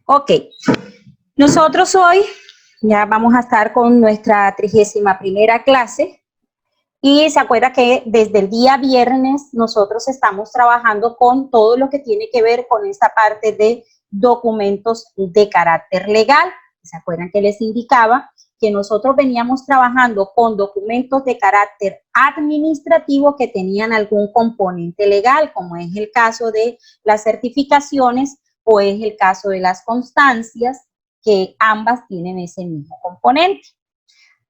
Ok, nosotros hoy ya vamos a estar con nuestra 31ª clase y se acuerda que desde el día viernes nosotros estamos trabajando con todo lo que tiene que ver con esta parte de documentos de carácter legal. ¿Se acuerdan que les indicaba que nosotros veníamos trabajando con documentos de carácter administrativo que tenían algún componente legal, como es el caso de las certificaciones o es el caso de las constancias, que ambas tienen ese mismo componente?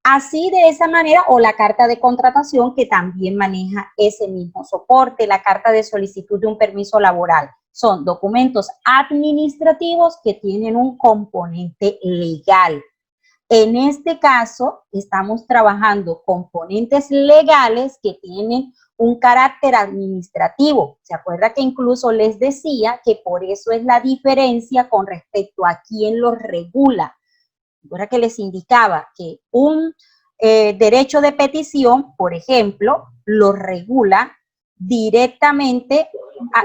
Así, de esa manera, o la carta de contratación, que también maneja ese mismo soporte, la carta de solicitud de un permiso laboral. Son documentos administrativos que tienen un componente legal. En este caso, estamos trabajando componentes legales que tienen un carácter administrativo. ¿Se acuerda que incluso les decía que por eso es la diferencia con respecto a quién los regula? Ahora que les indicaba que un derecho de petición, por ejemplo, lo regula directamente,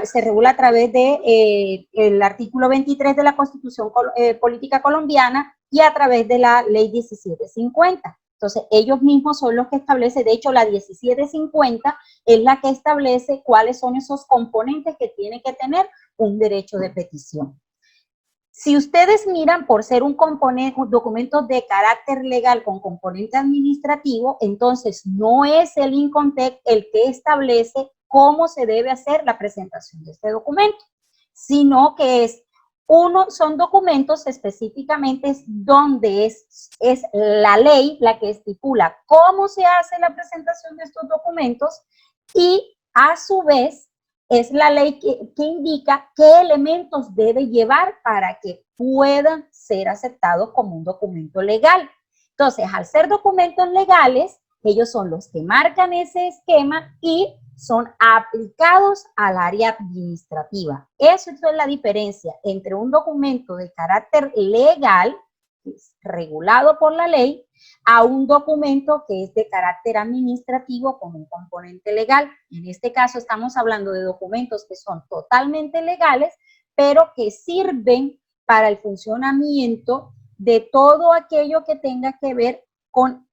se regula a través de el artículo 23 de la Constitución Política Colombiana y a través de la Ley 1750. Entonces, ellos mismos son los que establecen, de hecho, la 1750 es la que establece cuáles son esos componentes que tiene que tener un derecho de petición. Si ustedes miran, por ser un documento de carácter legal con componente administrativo, entonces no es el INCONTEC el que establece cómo se debe hacer la presentación de este documento, sino que son documentos específicamente donde es la ley la que estipula cómo se hace la presentación de estos documentos y a su vez es la ley que indica qué elementos debe llevar para que puedan ser aceptados como un documento legal. Entonces, al ser documentos legales, ellos son los que marcan ese esquema y son aplicados al área administrativa. Eso es la diferencia entre un documento de carácter legal, que es regulado por la ley, a un documento que es de carácter administrativo con un componente legal. En este caso estamos hablando de documentos que son totalmente legales, pero que sirven para el funcionamiento de todo aquello que tenga que ver con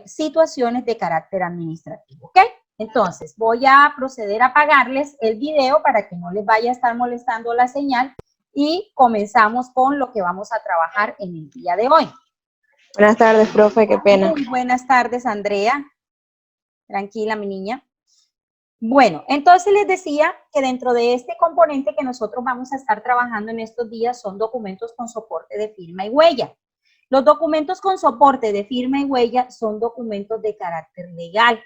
situaciones de carácter administrativo, ¿ok? Entonces, voy a proceder a apagarles el video para que no les vaya a estar molestando la señal y comenzamos con lo que vamos a trabajar en el día de hoy. Buenas tardes, profe, qué pena. Muy buenas tardes, Andrea. Tranquila, mi niña. Bueno, entonces les decía que dentro de este componente que nosotros vamos a estar trabajando en estos días son documentos con soporte de firma y huella. Los documentos con soporte de firma y huella son documentos de carácter legal.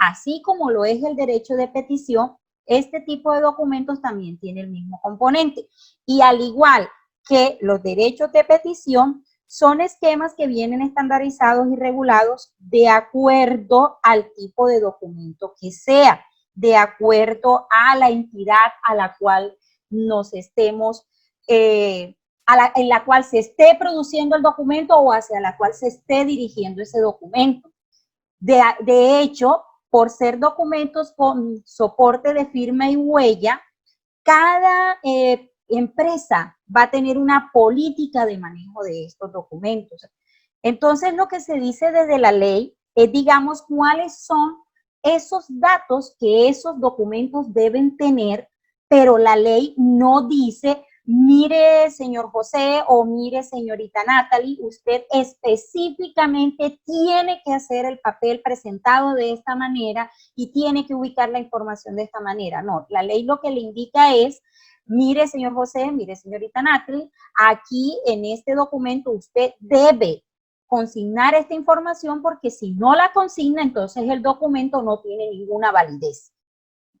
Así como lo es el derecho de petición, este tipo de documentos también tiene el mismo componente. Y al igual que los derechos de petición, son esquemas que vienen estandarizados y regulados de acuerdo al tipo de documento que sea, de acuerdo a la entidad a la cual nos estemos, en la cual se esté produciendo el documento o hacia la cual se esté dirigiendo ese documento. De hecho, por ser documentos con soporte de firma y huella, cada empresa va a tener una política de manejo de estos documentos. Entonces, lo que se dice desde la ley es, digamos, cuáles son esos datos que esos documentos deben tener, pero la ley no dice, mire, señor José, o mire, señorita Natalie, usted específicamente tiene que hacer el papel presentado de esta manera y tiene que ubicar la información de esta manera. No, la ley lo que le indica es, mire, señor José, mire, señorita Natalie, aquí en este documento usted debe consignar esta información porque si no la consigna, entonces el documento no tiene ninguna validez.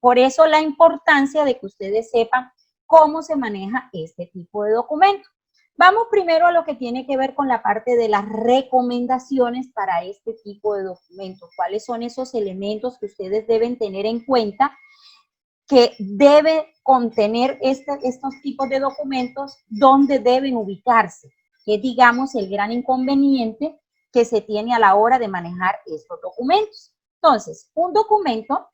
Por eso la importancia de que ustedes sepan cómo se maneja este tipo de documento. Vamos primero a lo que tiene que ver con la parte de las recomendaciones para este tipo de documentos. ¿Cuáles son esos elementos que ustedes deben tener en cuenta que debe contener estos tipos de documentos, dónde deben ubicarse? Que es, digamos, el gran inconveniente que se tiene a la hora de manejar estos documentos. Entonces, un documento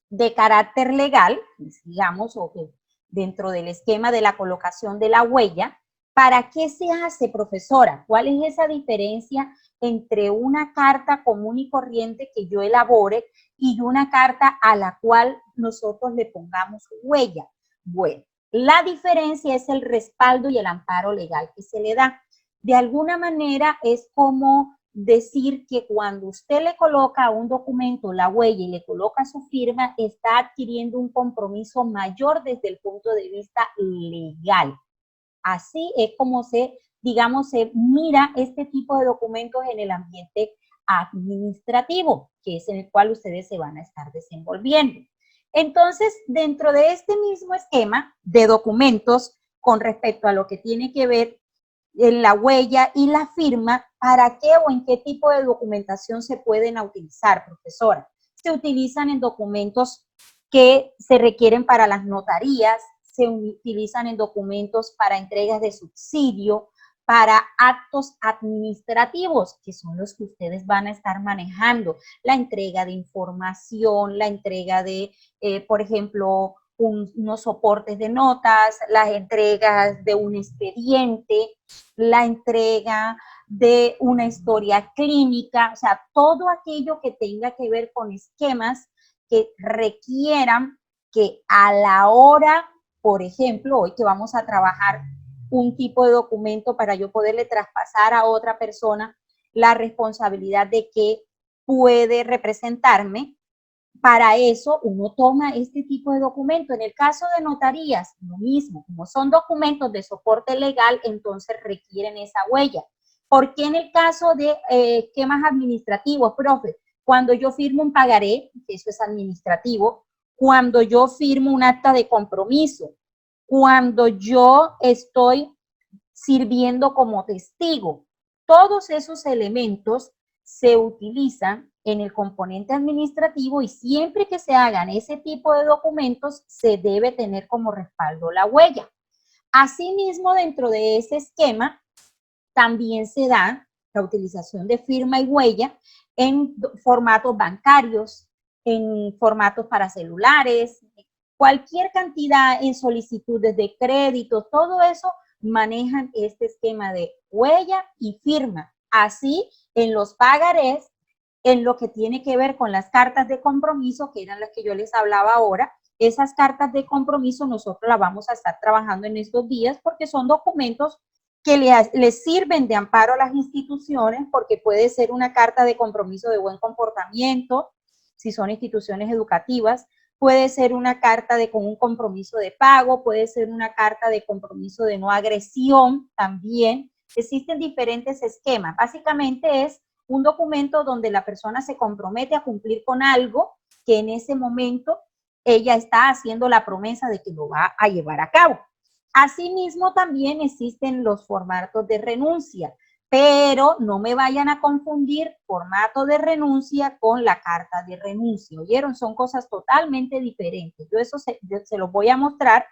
de carácter legal, digamos, o que dentro del esquema de la colocación de la huella, ¿Para qué se hace, profesora? ¿Cuál es esa diferencia entre una carta común y corriente que yo elabore y una carta a la cual nosotros le pongamos huella? Bueno, la diferencia es el respaldo y el amparo legal que se le da. De alguna manera es como decir que cuando usted le coloca a un documento la huella y le coloca su firma, está adquiriendo un compromiso mayor desde el punto de vista legal. Así es como digamos, se mira este tipo de documentos en el ambiente administrativo, que es en el cual ustedes se van a estar desenvolviendo. Entonces, dentro de este mismo esquema de documentos con respecto a lo que tiene que ver en la huella y la firma, ¿para qué o en qué tipo de documentación se pueden utilizar, profesora? Se utilizan en documentos que se requieren para las notarías, se utilizan en documentos para entregas de subsidio, para actos administrativos, que son los que ustedes van a estar manejando, la entrega de información, la entrega de, por ejemplo, unos soportes de notas, las entregas de un expediente, la entrega de una historia clínica, o sea, todo aquello que tenga que ver con esquemas que requieran que a la hora, por ejemplo, hoy que vamos a trabajar un tipo de documento para yo poderle traspasar a otra persona la responsabilidad de que puede representarme, para eso uno toma este tipo de documento. En el caso de notarías, lo mismo, como son documentos de soporte legal, entonces requieren esa huella. ¿Por qué en el caso de esquemas administrativos, profe? Cuando yo firmo un pagaré, eso es administrativo, cuando yo firmo un acta de compromiso, cuando yo estoy sirviendo como testigo, todos esos elementos se utilizan en el componente administrativo y siempre que se hagan ese tipo de documentos se debe tener como respaldo la huella. Asimismo, dentro de ese esquema también se da la utilización de firma y huella en formatos bancarios, en formatos para celulares, cualquier cantidad en solicitudes de crédito, todo eso manejan este esquema de huella y firma. Así, en los pagarés, en lo que tiene que ver con las cartas de compromiso, que eran las que yo les hablaba ahora, esas cartas de compromiso nosotros las vamos a estar trabajando en estos días porque son documentos que les sirven de amparo a las instituciones, porque puede ser una carta de compromiso de buen comportamiento, si son instituciones educativas, puede ser una carta con un compromiso de pago, puede ser una carta de compromiso de no agresión también. Existen diferentes esquemas. Básicamente es un documento donde la persona se compromete a cumplir con algo que en ese momento ella está haciendo la promesa de que lo va a llevar a cabo. Asimismo, también existen los formatos de renuncia, pero no me vayan a confundir formato de renuncia con la carta de renuncia. ¿Oyeron? Son cosas totalmente diferentes. Yo eso se los voy a mostrar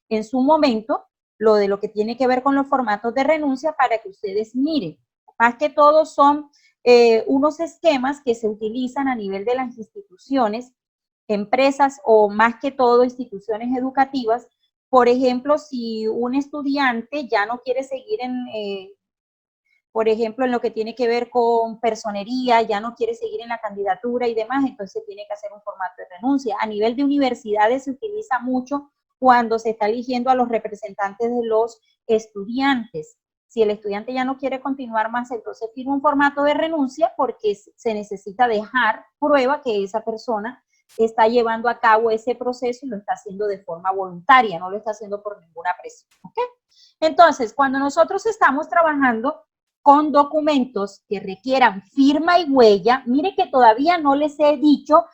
en su momento, lo que tiene que ver con los formatos de renuncia para que ustedes miren. Más que todo son unos esquemas que se utilizan a nivel de las instituciones, empresas o más que todo instituciones educativas. Por ejemplo, si un estudiante ya no quiere seguir por ejemplo, en lo que tiene que ver con personería, ya no quiere seguir en la candidatura y demás, entonces tiene que hacer un formato de renuncia. A nivel de universidades se utiliza mucho cuando se está eligiendo a los representantes de los estudiantes. Si el estudiante ya no quiere continuar más, entonces firma un formato de renuncia porque se necesita dejar prueba que esa persona está llevando a cabo ese proceso y lo está haciendo de forma voluntaria, no lo está haciendo por ninguna presión. ¿Okay? Entonces, cuando nosotros estamos trabajando con documentos que requieran firma y huella, mire que todavía no les he dicho,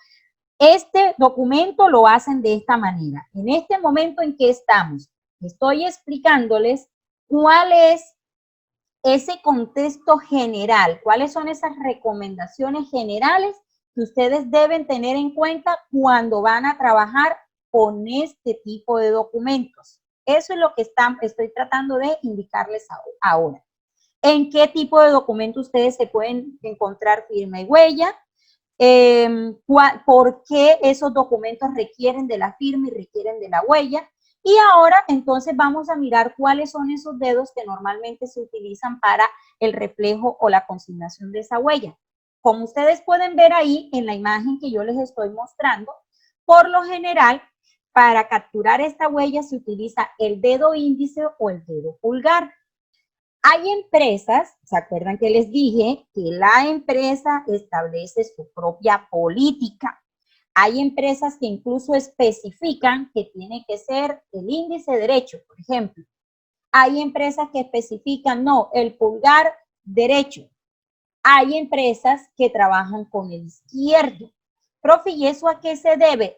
este documento lo hacen de esta manera. En este momento en que estamos, estoy explicándoles cuál es ese contexto general, cuáles son esas recomendaciones generales que ustedes deben tener en cuenta cuando van a trabajar con este tipo de documentos. Eso es lo que estoy tratando de indicarles ahora. ¿En qué tipo de documento ustedes se pueden encontrar firma y huella? ¿Por qué esos documentos requieren de la firma y requieren de la huella? Y ahora entonces vamos a mirar cuáles son esos dedos que normalmente se utilizan para el reflejo o la consignación de esa huella. Como ustedes pueden ver ahí en la imagen que yo les estoy mostrando, por lo general, para capturar esta huella se utiliza el dedo índice o el dedo pulgar. Hay empresas, ¿se acuerdan que les dije que la empresa establece su propia política? Hay empresas que incluso especifican que tiene que ser el índice derecho, por ejemplo. Hay empresas que especifican, no, el pulgar derecho. Hay empresas que trabajan con el izquierdo. Profe, ¿y eso a qué se debe?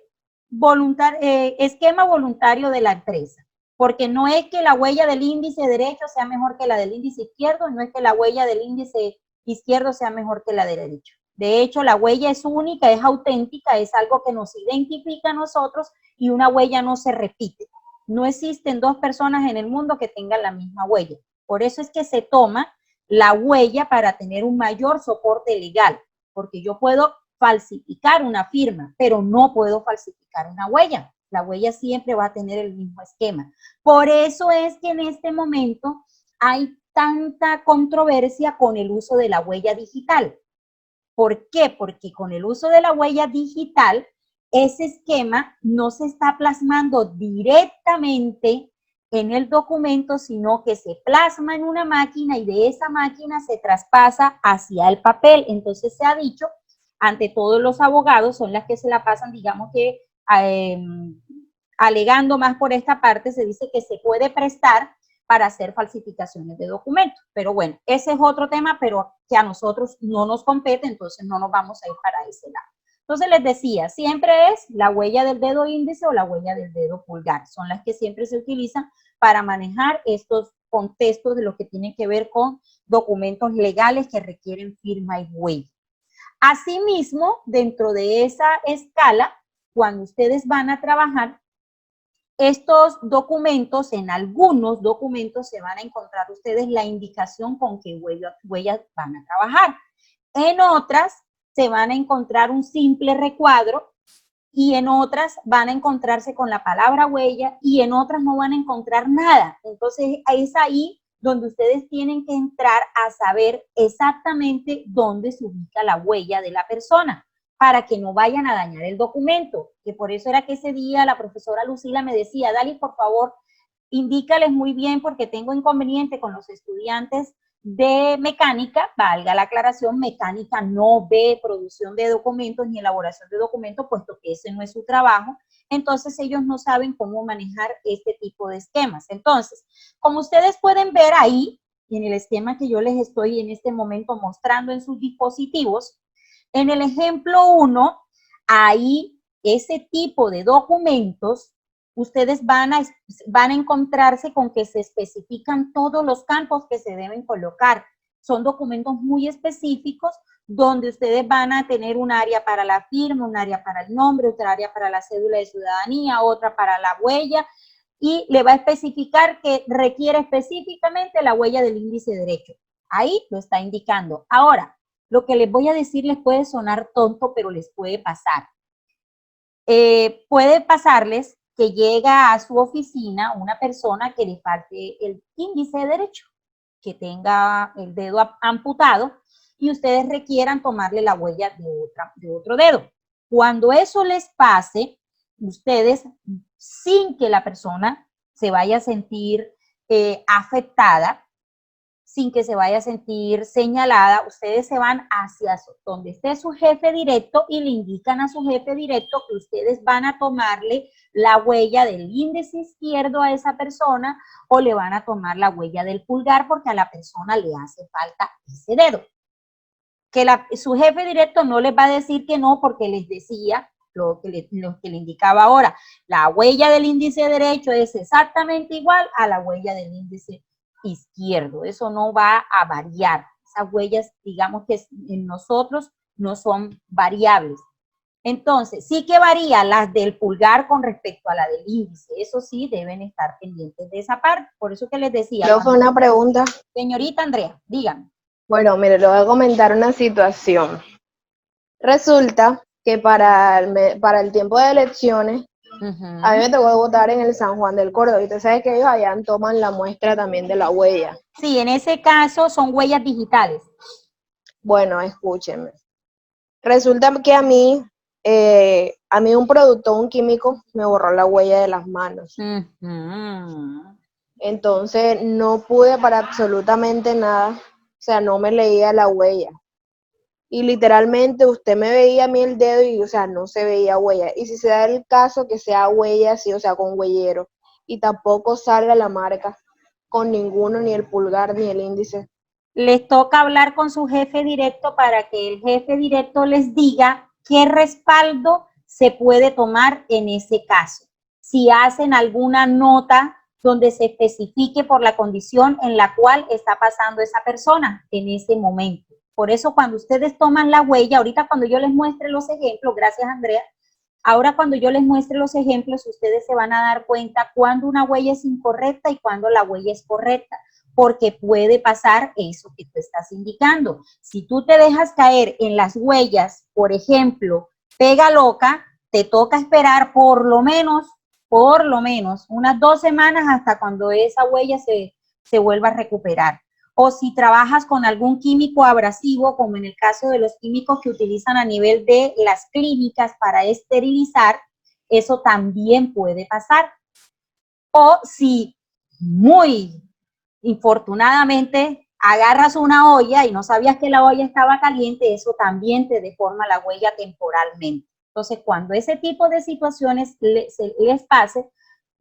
Esquema voluntario de la empresa. Porque no es que la huella del índice derecho sea mejor que la del índice izquierdo, no es que la huella del índice izquierdo sea mejor que la del derecho. De hecho, la huella es única, es auténtica, es algo que nos identifica a nosotros y una huella no se repite. No existen dos personas en el mundo que tengan la misma huella. Por eso es que se toma la huella para tener un mayor soporte legal, porque yo puedo falsificar una firma, pero no puedo falsificar una huella. La huella siempre va a tener el mismo esquema. Por eso es que en este momento hay tanta controversia con el uso de la huella digital. ¿Por qué? Porque con el uso de la huella digital, ese esquema no se está plasmando directamente en el documento, sino que se plasma en una máquina y de esa máquina se traspasa hacia el papel. Entonces se ha dicho, ante todos los abogados, son las que se la pasan, digamos que alegando más por esta parte, se dice que se puede prestar para hacer falsificaciones de documentos. Pero bueno, ese es otro tema, pero que a nosotros no nos compete, entonces no nos vamos a ir para ese lado. Entonces les decía, siempre es la huella del dedo índice o la huella del dedo pulgar. Son las que siempre se utilizan para manejar estos contextos de lo que tiene que ver con documentos legales que requieren firma y huella. Asimismo, dentro de esa escala, cuando ustedes van a trabajar, estos documentos, en algunos documentos se van a encontrar ustedes la indicación con qué huellas van a trabajar. En otras se van a encontrar un simple recuadro y en otras van a encontrarse con la palabra huella y en otras no van a encontrar nada. Entonces es ahí donde ustedes tienen que entrar a saber exactamente dónde se ubica la huella de la persona, para que no vayan a dañar el documento, que por eso era que ese día la profesora Lucila me decía, Dali, por favor, indícales muy bien porque tengo inconveniente con los estudiantes de mecánica, valga la aclaración, mecánica no ve producción de documentos ni elaboración de documentos, puesto que ese no es su trabajo, entonces ellos no saben cómo manejar este tipo de esquemas. Entonces, como ustedes pueden ver ahí, en el esquema que yo les estoy en este momento mostrando en sus dispositivos, en el ejemplo 1, ahí ese tipo de documentos, ustedes van a encontrarse con que se especifican todos los campos que se deben colocar. Son documentos muy específicos donde ustedes van a tener un área para la firma, un área para el nombre, otra área para la cédula de ciudadanía, otra para la huella, y le va a especificar que requiere específicamente la huella del índice derecho. Ahí lo está indicando. Ahora, lo que les voy a decir les puede sonar tonto, pero les puede pasar. Puede pasarles que llega a su oficina una persona que le falte el índice de derecho, que tenga el dedo amputado y ustedes requieran tomarle la huella de otro dedo. Cuando eso les pase, ustedes, sin que la persona se vaya a sentir afectada, sin que se vaya a sentir señalada, ustedes se van hacia donde esté su jefe directo y le indican a su jefe directo que ustedes van a tomarle la huella del índice izquierdo a esa persona o le van a tomar la huella del pulgar porque a la persona le hace falta ese dedo. Que su jefe directo no les va a decir que no porque les decía lo que le indicaba ahora. La huella del índice derecho es exactamente igual a la huella del índice izquierdo, eso no va a variar, esas huellas, digamos que en nosotros no son variables. Entonces, sí que varía las del pulgar con respecto a la del índice, eso sí deben estar pendientes de esa parte, por eso que les decía. Yo fue una pregunta. Señorita Andrea, díganme. Bueno, mire, le voy a comentar una situación. Resulta que para el tiempo de elecciones A mí me tocó votar en el San Juan del Córdoba y tú sabes que ellos allá toman la muestra también de la huella. Sí, en ese caso son huellas digitales. Bueno, escúchenme. Resulta que a mí un productor, un químico, me borró la huella de las manos. Entonces no pude para absolutamente nada, o sea, no me leía la huella. Y literalmente usted me veía a mí el dedo y, o sea, no se veía huella. Y si se da el caso que sea huella así, o sea, con huellero, y tampoco salga la marca con ninguno, ni el pulgar, ni el índice. Les toca hablar con su jefe directo para que el jefe directo les diga qué respaldo se puede tomar en ese caso. Si hacen alguna nota donde se especifique por la condición en la cual está pasando esa persona en ese momento. Por eso cuando ustedes toman la huella, ahorita cuando yo les muestre los ejemplos, gracias Andrea, ahora cuando yo les muestre los ejemplos, ustedes se van a dar cuenta cuando una huella es incorrecta y cuando la huella es correcta, porque puede pasar eso que tú estás indicando. Si tú te dejas caer en las huellas, por ejemplo, pega loca, te toca esperar por lo menos unas 2 semanas hasta cuando esa huella se vuelva a recuperar. O si trabajas con algún químico abrasivo, como en el caso de los químicos que utilizan a nivel de las clínicas para esterilizar, eso también puede pasar. O si muy infortunadamente agarras una olla y no sabías que la olla estaba caliente, eso también te deforma la huella temporalmente. Entonces, cuando ese tipo de situaciones les pase,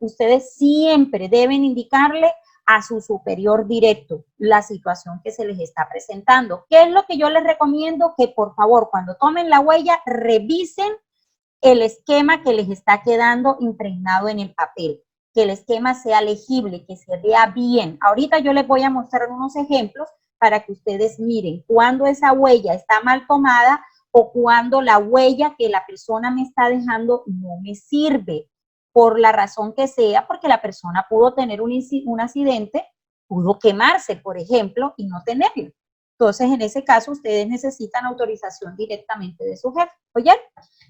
ustedes siempre deben indicarle a su superior directo la situación que se les está presentando. ¿Qué es lo que yo les recomiendo? Que por favor, cuando tomen la huella, revisen el esquema que les está quedando impregnado en el papel, que el esquema sea legible, que se vea bien. Ahorita yo les voy a mostrar unos ejemplos para que ustedes miren cuando esa huella está mal tomada o cuando la huella que la persona me está dejando no me sirve, por la razón que sea, porque la persona pudo tener un accidente, pudo quemarse, por ejemplo, y no tenerlo. Entonces, en ese caso, ustedes necesitan autorización directamente de su jefe. ¿Oye?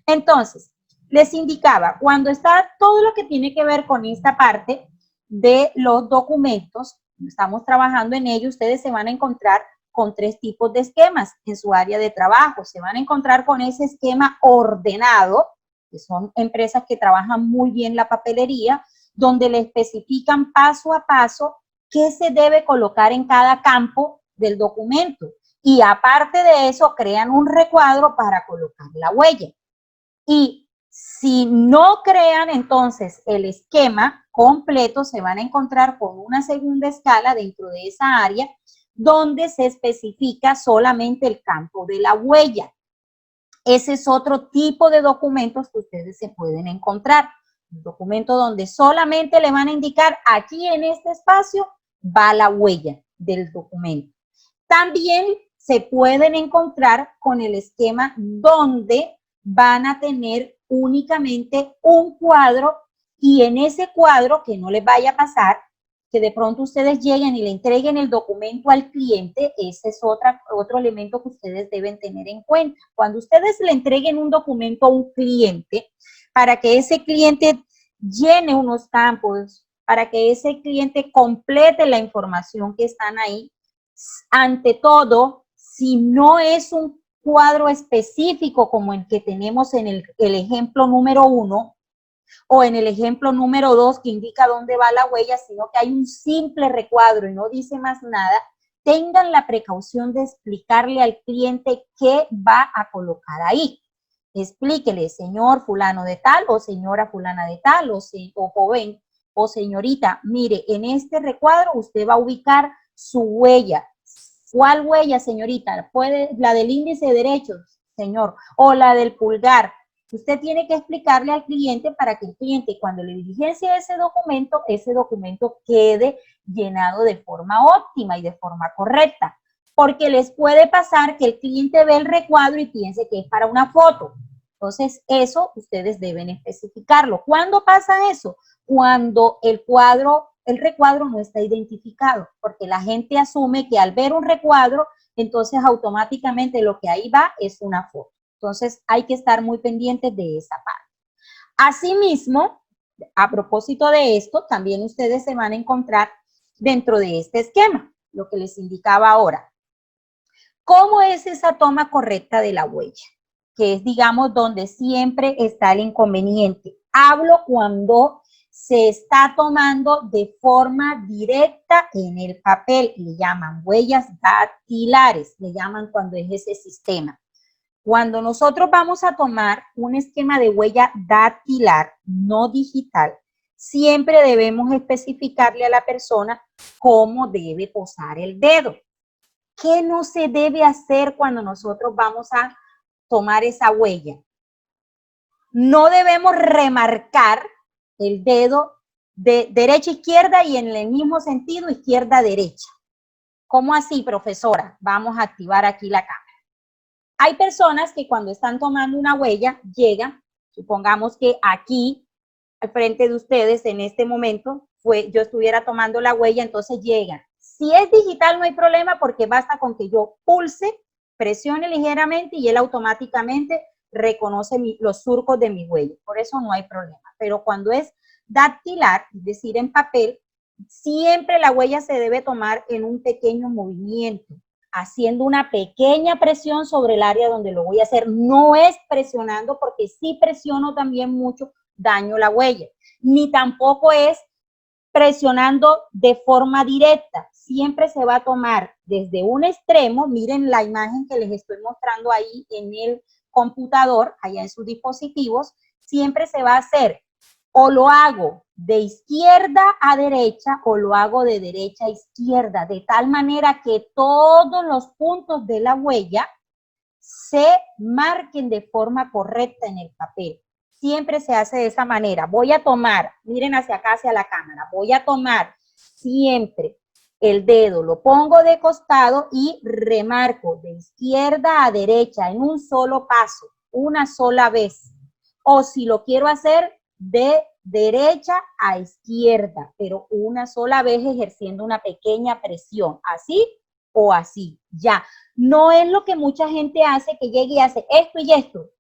Entonces, les indicaba, cuando está todo lo que tiene que ver con esta parte de los documentos, estamos trabajando en ello, ustedes se van a encontrar con 3 tipos de esquemas en su área de trabajo. Se van a encontrar con ese esquema ordenado, que son empresas que trabajan muy bien la papelería, donde le especifican paso a paso qué se debe colocar en cada campo del documento. Y aparte de eso, crean un recuadro para colocar la huella. Y si no crean entonces el esquema completo, se van a encontrar con una segunda escala dentro de esa área donde se especifica solamente el campo de la huella. Ese es otro tipo de documentos que ustedes se pueden encontrar. Un documento donde solamente le van a indicar aquí en este espacio va la huella del documento. También se pueden encontrar con el esquema donde van a tener únicamente un cuadro y en ese cuadro, que no les vaya a pasar, que de pronto ustedes lleguen y le entreguen el documento al cliente, ese es otro elemento que ustedes deben tener en cuenta. Cuando ustedes le entreguen un documento a un cliente, para que ese cliente llene unos campos, para que ese cliente complete la información que están ahí, ante todo, si no es un cuadro específico como el que tenemos en el ejemplo número 1 o en el ejemplo número 2 que indica dónde va la huella, sino que hay un simple recuadro y no dice más nada, tengan la precaución de explicarle al cliente qué va a colocar ahí. Explíquele, señor fulano de tal o señora fulana de tal o joven o señorita, mire, en este recuadro usted va a ubicar su huella. ¿Cuál huella, señorita? ¿Puede la del índice derecho, señor? ¿O la del pulgar? Usted tiene que explicarle al cliente para que el cliente, cuando le diligencie ese documento quede llenado de forma óptima y de forma correcta. Porque les puede pasar que el cliente ve el recuadro y piense que es para una foto. Entonces, eso ustedes deben especificarlo. ¿Cuándo pasa eso? Cuando el recuadro no está identificado, porque la gente asume que al ver un recuadro, entonces automáticamente lo que ahí va es una foto. Entonces hay que estar muy pendientes de esa parte. Asimismo, a propósito de esto, también ustedes se van a encontrar dentro de este esquema, lo que les indicaba ahora. ¿Cómo es esa toma correcta de la huella? Que es, digamos, donde siempre está el inconveniente. Hablo cuando se está tomando de forma directa en el papel. Le llaman huellas dactilares, le llaman cuando es ese sistema. Cuando nosotros vamos a tomar un esquema de huella dactilar, no digital, siempre debemos especificarle a la persona cómo debe posar el dedo. ¿Qué no se debe hacer cuando nosotros vamos a tomar esa huella? No debemos remarcar el dedo de derecha a izquierda y en el mismo sentido izquierda a derecha. ¿Cómo así, profesora? Vamos a activar aquí la cámara. Hay personas que cuando están tomando una huella llegan, supongamos que aquí al frente de ustedes en este momento yo estuviera tomando la huella, entonces llegan. Si es digital no hay problema porque basta con que yo pulse, presione ligeramente y él automáticamente reconoce los surcos de mi huella. Por eso no hay problema. Pero cuando es dactilar, es decir, en papel, siempre la huella se debe tomar en un pequeño movimiento, haciendo una pequeña presión sobre el área donde lo voy a hacer. No es presionando porque si presiono también mucho, daño la huella. Ni tampoco es presionando de forma directa. Siempre se va a tomar desde un extremo, miren la imagen que les estoy mostrando ahí en el computador, allá en sus dispositivos, siempre se va a hacer o lo hago de izquierda a derecha o lo hago de derecha a izquierda, de tal manera que todos los puntos de la huella se marquen de forma correcta en el papel. Siempre se hace de esa manera. Voy a tomar, miren hacia acá, hacia la cámara, voy a tomar siempre el dedo, lo pongo de costado y remarco de izquierda a derecha en un solo paso, una sola vez. O si lo quiero hacer de derecha a izquierda, pero una sola vez ejerciendo una pequeña presión, así o así, ya. No es lo que mucha gente hace, que llegue y hace esto y esto.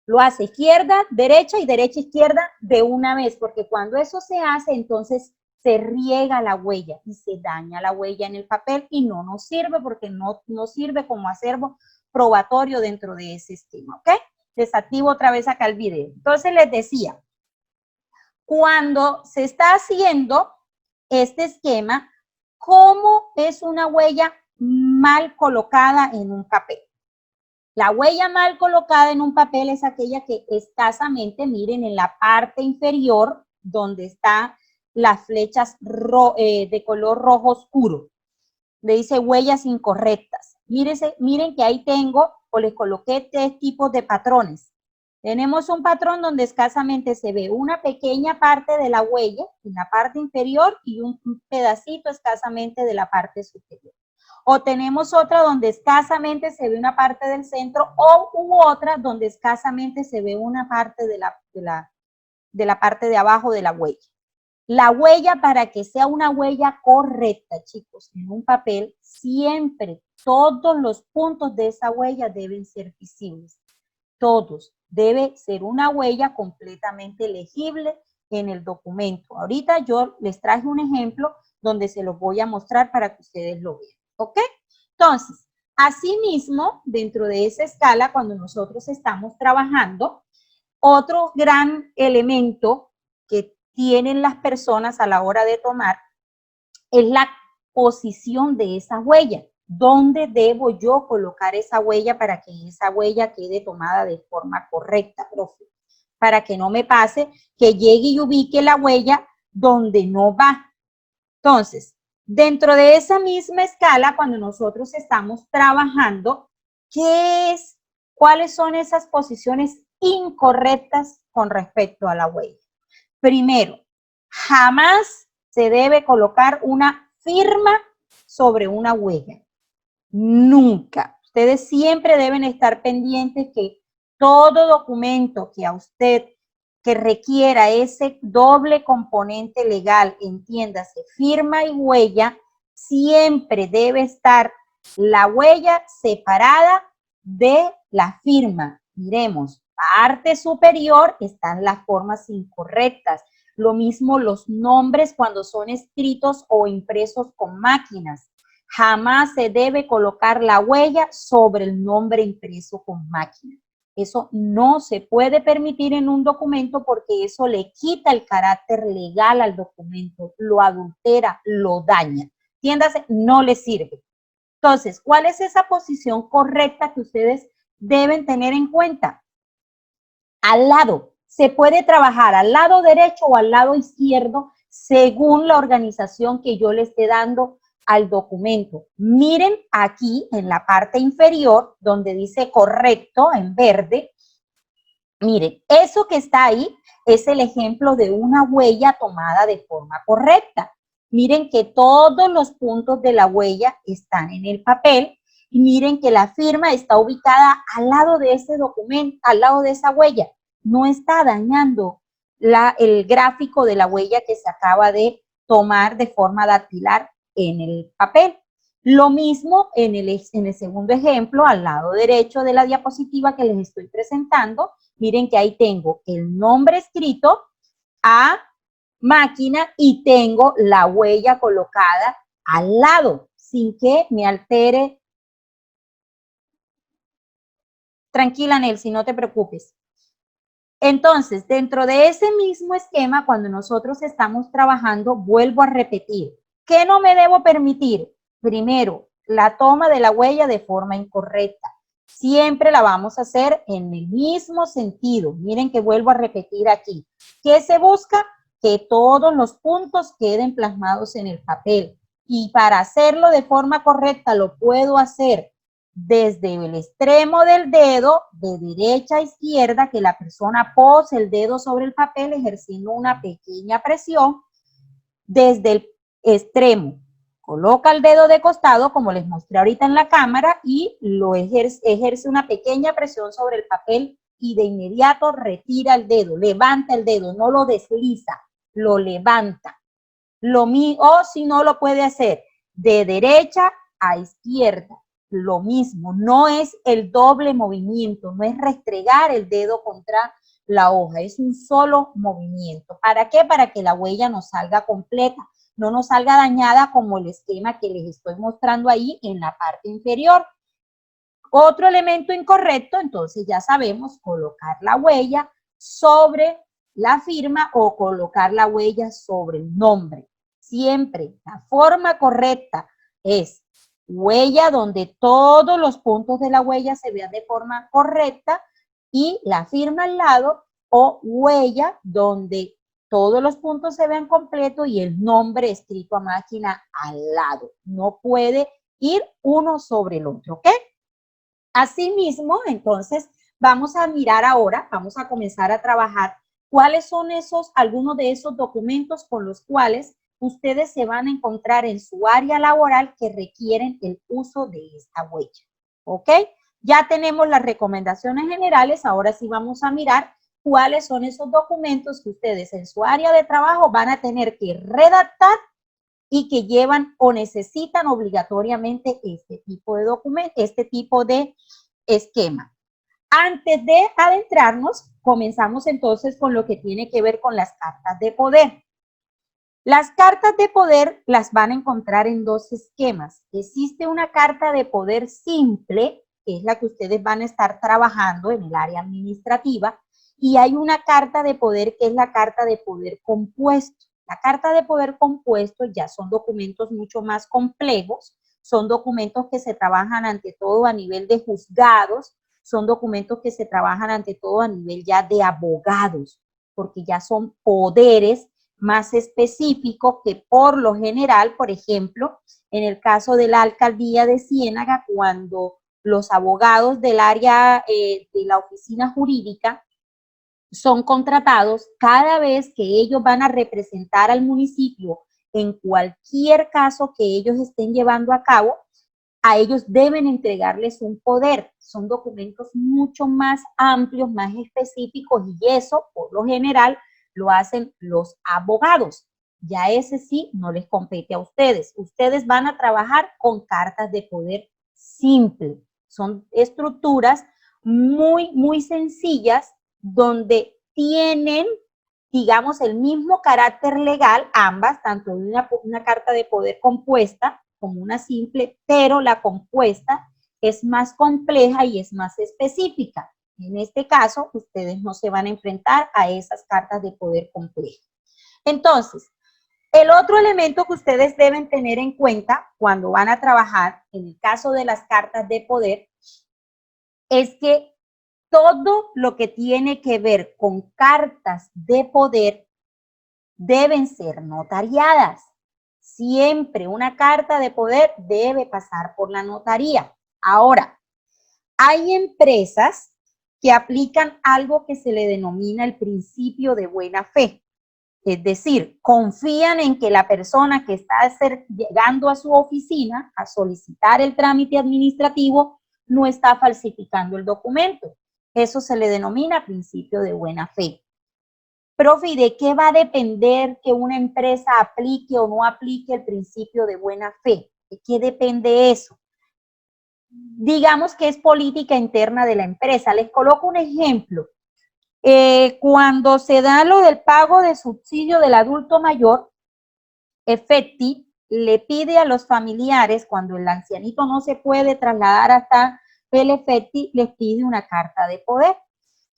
Lo hace izquierda, derecha y derecha, izquierda de una vez, porque cuando eso se hace, entonces se riega la huella y se daña la huella en el papel y no nos sirve porque no sirve como acervo probatorio dentro de ese esquema, ¿ok? Desactivo otra vez acá el video. Entonces les decía, cuando se está haciendo este esquema, ¿cómo es una huella mal colocada en un papel? La huella mal colocada en un papel es aquella que escasamente, miren, en la parte inferior, donde están las flechas de color rojo oscuro. Le dice huellas incorrectas. Miren que ahí tengo, o les coloqué 3 tipos de patrones. Tenemos un patrón donde escasamente se ve una pequeña parte de la huella en la parte inferior y un pedacito escasamente de la parte superior. O tenemos otra donde escasamente se ve una parte del centro u otra donde escasamente se ve una parte de la parte de abajo de la huella. La huella, para que sea una huella correcta, chicos, en un papel, siempre todos los puntos de esa huella deben ser visibles. Todos. Debe ser una huella completamente legible en el documento. Ahorita yo les traje un ejemplo donde se los voy a mostrar para que ustedes lo vean. ¿Ok? Entonces, asimismo, dentro de esa escala, cuando nosotros estamos trabajando, otro gran elemento que tienen las personas a la hora de tomar es la posición de esa huella. ¿Dónde debo yo colocar esa huella para que esa huella quede tomada de forma correcta, profe? Para que no me pase que llegue y ubique la huella donde no va. Entonces, dentro de esa misma escala, cuando nosotros estamos trabajando, ¿cuáles son esas posiciones incorrectas con respecto a la huella? Primero, jamás se debe colocar una firma sobre una huella. Nunca. Ustedes siempre deben estar pendientes que todo documento que a usted que requiera ese doble componente legal, entiéndase, firma y huella, siempre debe estar la huella separada de la firma. Miremos, parte superior están las formas incorrectas. Lo mismo los nombres cuando son escritos o impresos con máquinas. Jamás se debe colocar la huella sobre el nombre impreso con máquina. Eso no se puede permitir en un documento porque eso le quita el carácter legal al documento, lo adultera, lo daña. Entiéndase, no le sirve. Entonces, ¿cuál es esa posición correcta que ustedes deben tener en cuenta? Al lado, se puede trabajar al lado derecho o al lado izquierdo según la organización que yo le esté dando al documento. Miren aquí en la parte inferior donde dice correcto en verde. Miren, eso que está ahí es el ejemplo de una huella tomada de forma correcta. Miren que todos los puntos de la huella están en el papel y miren que la firma está ubicada al lado de ese documento, al lado de esa huella. No está dañando el gráfico de la huella que se acaba de tomar de forma dactilar en el papel. Lo mismo en el segundo ejemplo, al lado derecho de la diapositiva que les estoy presentando. Miren que ahí tengo el nombre escrito a máquina y tengo la huella colocada al lado, sin que me altere. Tranquila, Nelcy, no te preocupes. Entonces, dentro de ese mismo esquema, cuando nosotros estamos trabajando, vuelvo a repetir, ¿qué no me debo permitir? Primero, la toma de la huella de forma incorrecta. Siempre la vamos a hacer en el mismo sentido. Miren que vuelvo a repetir aquí. ¿Qué se busca? Que todos los puntos queden plasmados en el papel. Y para hacerlo de forma correcta, lo puedo hacer desde el extremo del dedo, de derecha a izquierda, que la persona pose el dedo sobre el papel ejerciendo una pequeña presión. Desde el extremo, coloca el dedo de costado, como les mostré ahorita en la cámara, y lo ejerce una pequeña presión sobre el papel y de inmediato retira el dedo, levanta el dedo, no lo desliza, lo levanta. O si no lo puede hacer de derecha a izquierda. Lo mismo, no es el doble movimiento, no es restregar el dedo contra la hoja, es un solo movimiento. ¿Para qué? Para que la huella nos salga completa, no nos salga dañada como el esquema que les estoy mostrando ahí en la parte inferior. Otro elemento incorrecto, entonces ya sabemos, colocar la huella sobre la firma o colocar la huella sobre el nombre. Siempre la forma correcta es huella donde todos los puntos de la huella se vean de forma correcta y la firma al lado, o huella donde todos los puntos se vean completos y el nombre escrito a máquina al lado. No puede ir uno sobre el otro, ¿ok? Asimismo, entonces, vamos a mirar ahora, vamos a comenzar a trabajar cuáles son algunos de esos documentos con los cuales ustedes se van a encontrar en su área laboral que requieren el uso de esta huella, ¿ok? Ya tenemos las recomendaciones generales, ahora sí vamos a mirar cuáles son esos documentos que ustedes en su área de trabajo van a tener que redactar y que llevan o necesitan obligatoriamente este tipo de documento, este tipo de esquema. Antes de adentrarnos, comenzamos entonces con lo que tiene que ver con las cartas de poder. Las cartas de poder las van a encontrar en dos esquemas. Existe una carta de poder simple, que es la que ustedes van a estar trabajando en el área administrativa, y hay una carta de poder que es la carta de poder compuesto. La carta de poder compuesto ya son documentos mucho más complejos, son documentos que se trabajan ante todo a nivel de juzgados, son documentos que se trabajan ante todo a nivel ya de abogados, porque ya son poderes más específicos que por lo general, por ejemplo, en el caso de la alcaldía de Ciénaga, cuando los abogados del área de la oficina jurídica son contratados, cada vez que ellos van a representar al municipio en cualquier caso que ellos estén llevando a cabo, a ellos deben entregarles un poder. Son documentos mucho más amplios, más específicos, y eso, por lo general, lo hacen los abogados. Ya ese sí no les compete a ustedes. Ustedes van a trabajar con cartas de poder simple. Son estructuras muy sencillas, donde tienen, digamos, el mismo carácter legal, ambas, tanto una carta de poder compuesta como una simple, pero la compuesta es más compleja y es más específica. En este caso, ustedes no se van a enfrentar a esas cartas de poder complejas. Entonces, el otro elemento que ustedes deben tener en cuenta cuando van a trabajar, en el caso de las cartas de poder, es que todo lo que tiene que ver con cartas de poder deben ser notariadas. Siempre una carta de poder debe pasar por la notaría. Ahora, hay empresas que aplican algo que se le denomina el principio de buena fe. Es decir, confían en que la persona que está llegando a su oficina a solicitar el trámite administrativo no está falsificando el documento. Eso se le denomina principio de buena fe. Profe, ¿y de qué va a depender que una empresa aplique o no aplique el principio de buena fe? ¿De qué depende eso? Digamos que es política interna de la empresa. Les coloco un ejemplo. Cuando se da lo del pago de subsidio del adulto mayor, EFETI le pide a los familiares, cuando el ancianito no se puede trasladar hasta el EFETI, les pide una carta de poder.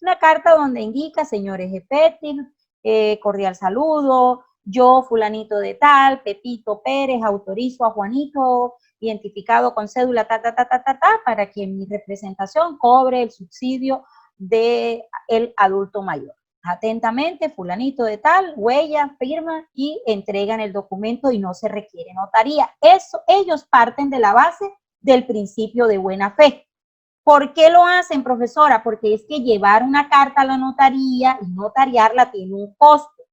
Una carta donde indica, señores EFETI, cordial saludo, yo fulanito de tal, Pepito Pérez, autorizo a Juanito, identificado con cédula, para que mi representación cobre el subsidio del adulto mayor. Atentamente, fulanito de tal, huella, firma y entregan el documento y no se requiere notaría. Eso, ellos parten de la base del principio de buena fe. ¿Por qué lo hacen, profesora? Porque es que llevar una carta a la notaría y notariarla tiene un costo.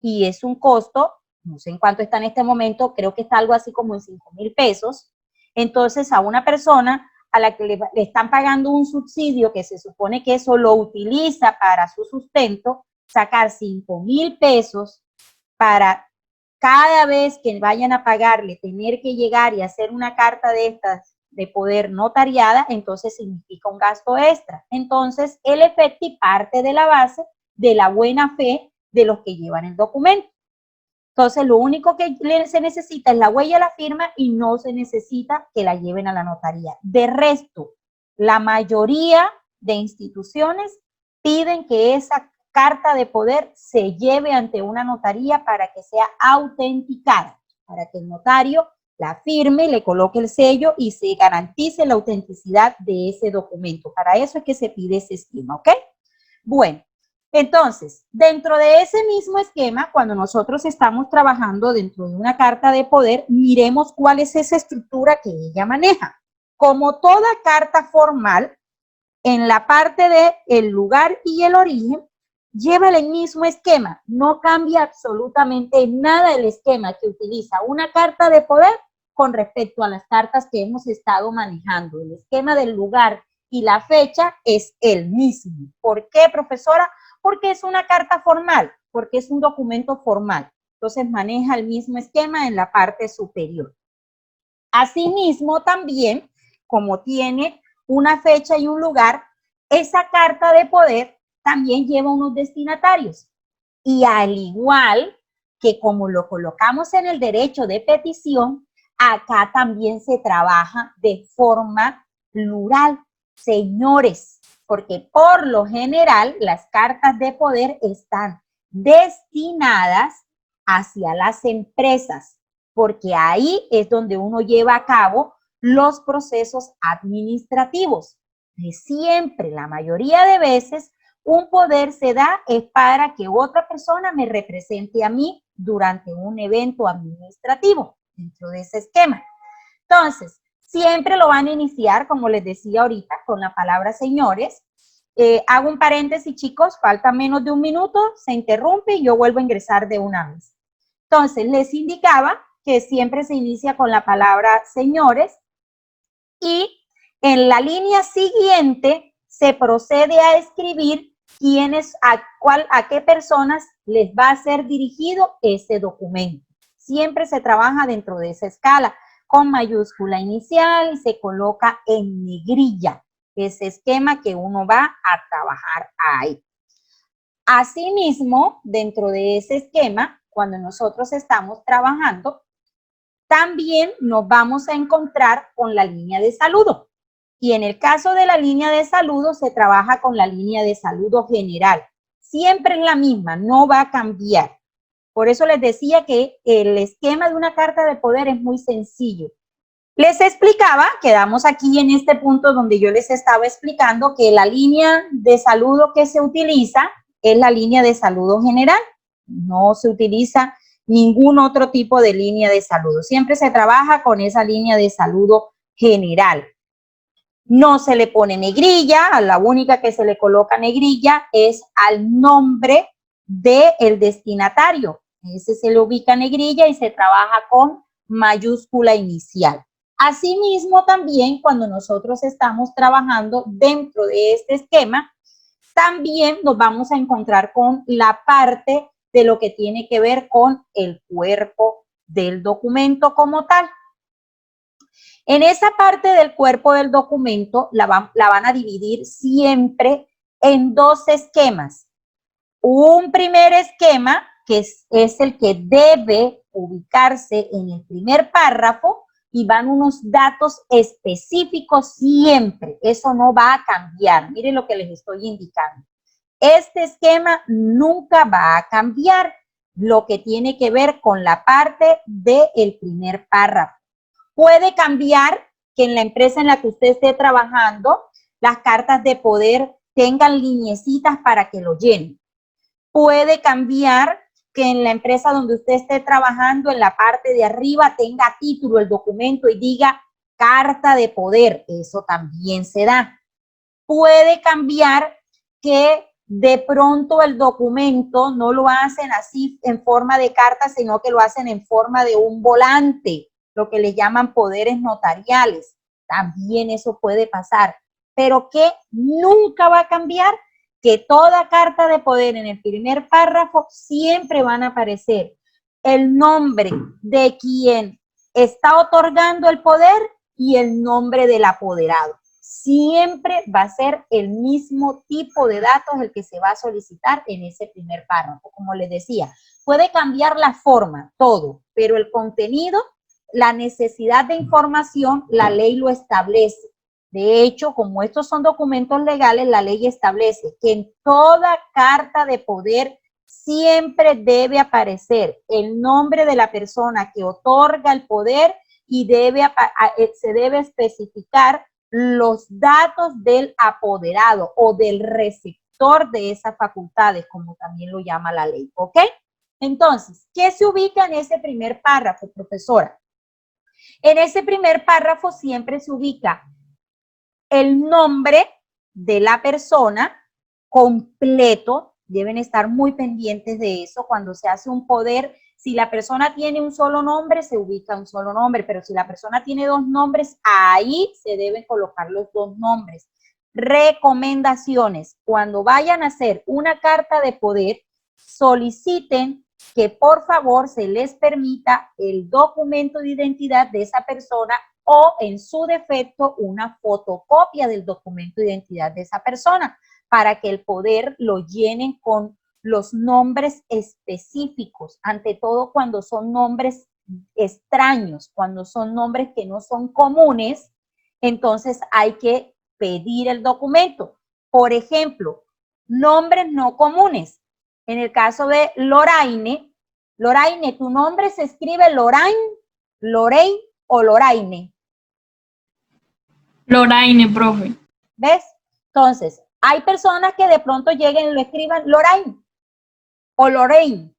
Y es un costo, no sé en cuánto está en este momento, creo que está algo así como en 5,000 pesos. Entonces, a una persona a la que le están pagando un subsidio que se supone que eso lo utiliza para su sustento, sacar 5,000 pesos para cada vez que vayan a pagarle tener que llegar y hacer una carta de estas de poder notariada, entonces significa un gasto extra. Entonces, el EFETI parte de la base de la buena fe de los que llevan el documento. Entonces, lo único que se necesita es la huella y la firma y no se necesita que la lleven a la notaría. De resto, la mayoría de instituciones piden que esa carta de poder se lleve ante una notaría para que sea autenticada, para que el notario la firme, le coloque el sello y se garantice la autenticidad de ese documento. Para eso es que se pide ese esquema, ¿ok? Bueno. Entonces, dentro de ese mismo esquema, cuando nosotros estamos trabajando dentro de una carta de poder, miremos cuál es esa estructura que ella maneja. Como toda carta formal, en la parte de el lugar y el origen, lleva el mismo esquema. No cambia absolutamente nada el esquema que utiliza una carta de poder con respecto a las cartas que hemos estado manejando. El esquema del lugar y la fecha es el mismo. ¿Por qué, profesora? Porque es una carta formal, porque es un documento formal. Entonces maneja el mismo esquema en la parte superior. Asimismo, también, como tiene una fecha y un lugar, esa carta de poder también lleva unos destinatarios. Y al igual que como lo colocamos en el derecho de petición, acá también se trabaja de forma plural. Señores, porque por lo general las cartas de poder están destinadas hacia las empresas, porque ahí es donde uno lleva a cabo los procesos administrativos. Y siempre, la mayoría de veces, un poder se da es para que otra persona me represente a mí durante un evento administrativo dentro de ese esquema. Entonces, siempre lo van a iniciar, como les decía ahorita, con la palabra señores. Hago un paréntesis, chicos, falta menos de un minuto, se interrumpe y yo vuelvo a ingresar de una vez. Entonces, les indicaba que siempre se inicia con la palabra señores y en la línea siguiente se procede a escribir a qué personas les va a ser dirigido ese documento. Siempre se trabaja dentro de esa escala con mayúscula inicial y se coloca en negrilla ese esquema que uno va a trabajar ahí. Asimismo, dentro de ese esquema, cuando nosotros estamos trabajando, también nos vamos a encontrar con la línea de saludo. Y en el caso de la línea de saludo, se trabaja con la línea de saludo general. Siempre es la misma, no va a cambiar. Por eso les decía que el esquema de una carta de poder es muy sencillo. Les explicaba, quedamos aquí en este punto donde yo les estaba explicando que la línea de saludo que se utiliza es la línea de saludo general. No se utiliza ningún otro tipo de línea de saludo. Siempre se trabaja con esa línea de saludo general. No se le pone negrilla, a la única que se le coloca negrilla es al nombre del destinatario. Ese se le ubica negrilla y se trabaja con mayúscula inicial. Asimismo, también cuando nosotros estamos trabajando dentro de este esquema, también nos vamos a encontrar con la parte de lo que tiene que ver con el cuerpo del documento como tal. En esa parte del cuerpo del documento la van a dividir siempre en dos esquemas. Un primer esquema, que es el que debe ubicarse en el primer párrafo, y van unos datos específicos siempre. Eso no va a cambiar. Miren lo que les estoy indicando. Este esquema nunca va a cambiar lo que tiene que ver con la parte del primer párrafo. Puede cambiar que en la empresa en la que usted esté trabajando, las cartas de poder tengan lineecitas para que lo llenen. Puede cambiar que en la empresa donde usted esté trabajando, en la parte de arriba, tenga título el documento y diga carta de poder. Eso también se da. Puede cambiar que de pronto el documento no lo hacen así en forma de carta, sino que lo hacen en forma de un volante, lo que le llaman poderes notariales. También eso puede pasar. Pero que nunca va a cambiar, que toda carta de poder en el primer párrafo siempre van a aparecer el nombre de quien está otorgando el poder y el nombre del apoderado. Siempre va a ser el mismo tipo de datos el que se va a solicitar en ese primer párrafo. Como les decía, puede cambiar la forma, todo, pero el contenido, la necesidad de información, la ley lo establece. De hecho, como estos son documentos legales, la ley establece que en toda carta de poder siempre debe aparecer el nombre de la persona que otorga el poder y se debe especificar los datos del apoderado o del receptor de esas facultades, como también lo llama la ley, ¿ok? Entonces, ¿qué se ubica en ese primer párrafo, profesora? En ese primer párrafo siempre se ubica el nombre de la persona completo. Deben estar muy pendientes de eso. Cuando se hace un poder, si la persona tiene un solo nombre, se ubica un solo nombre, pero si la persona tiene dos nombres, ahí se deben colocar los dos nombres. Recomendaciones: cuando vayan a hacer una carta de poder, soliciten que por favor se les permita el documento de identidad de esa persona o en su defecto una fotocopia del documento de identidad de esa persona para que el poder lo llenen con los nombres específicos, ante todo cuando son nombres extraños, cuando son nombres que no son comunes, entonces hay que pedir el documento. Por ejemplo, nombres no comunes. En el caso de Loraine, Loraine, ¿tu nombre se escribe Loraine, Lorey o Loraine? Loraine, profe. ¿Ves? Entonces, hay personas que de pronto lleguen y lo escriban Loraine o Lorraine,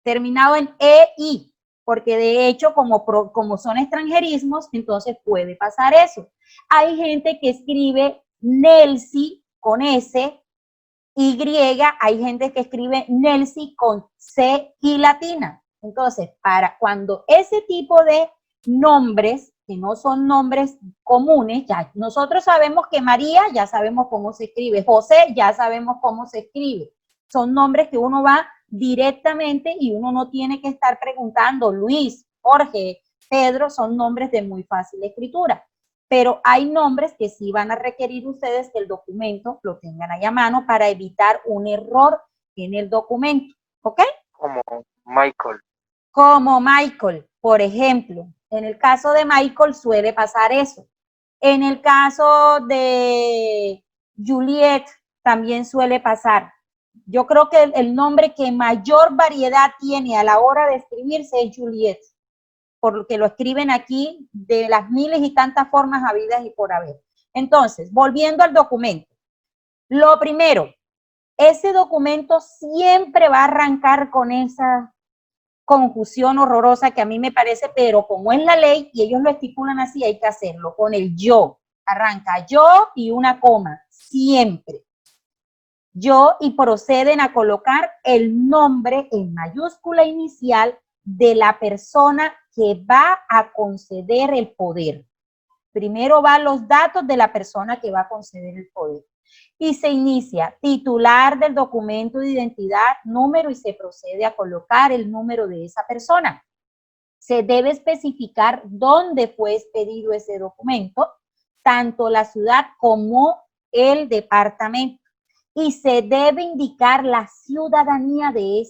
terminado en EI, porque de hecho, como son extranjerismos, entonces puede pasar eso. Hay gente que escribe Nelsi con S, Y, hay gente que escribe Nelsi con C y latina. Entonces, para cuando ese tipo de nombres, que no son nombres comunes, ya nosotros sabemos que María, ya sabemos cómo se escribe, José, ya sabemos cómo se escribe. Son nombres que uno va directamente y uno no tiene que estar preguntando. Luis, Jorge, Pedro, son nombres de muy fácil escritura. pero hay nombres que sí van a requerir ustedes que el documento lo tengan ahí a mano para evitar un error en el documento, ¿ok? Como Michael. Como Michael, por ejemplo. En el caso de Michael suele pasar eso. En el caso de Juliet también suele pasar. Yo creo que el nombre que mayor variedad tiene a la hora de escribirse es Juliet, porque lo escriben aquí de las miles y tantas formas habidas y por haber. Entonces, volviendo al documento. Lo primero, ese documento siempre va a arrancar con esa confusión horrorosa que a mí me parece, pero como es la ley y ellos lo estipulan así, hay que hacerlo con el yo. Arranca yo y una coma, siempre. Yo, y proceden a colocar el nombre en mayúscula inicial de la persona que va a conceder el poder. Primero van los datos de la persona que va a conceder el poder. Y se inicia titular del documento de identidad, número, y se procede a colocar el número de esa persona. Se debe especificar dónde fue expedido ese documento, tanto la ciudad como el departamento. Y se debe indicar la ciudadanía de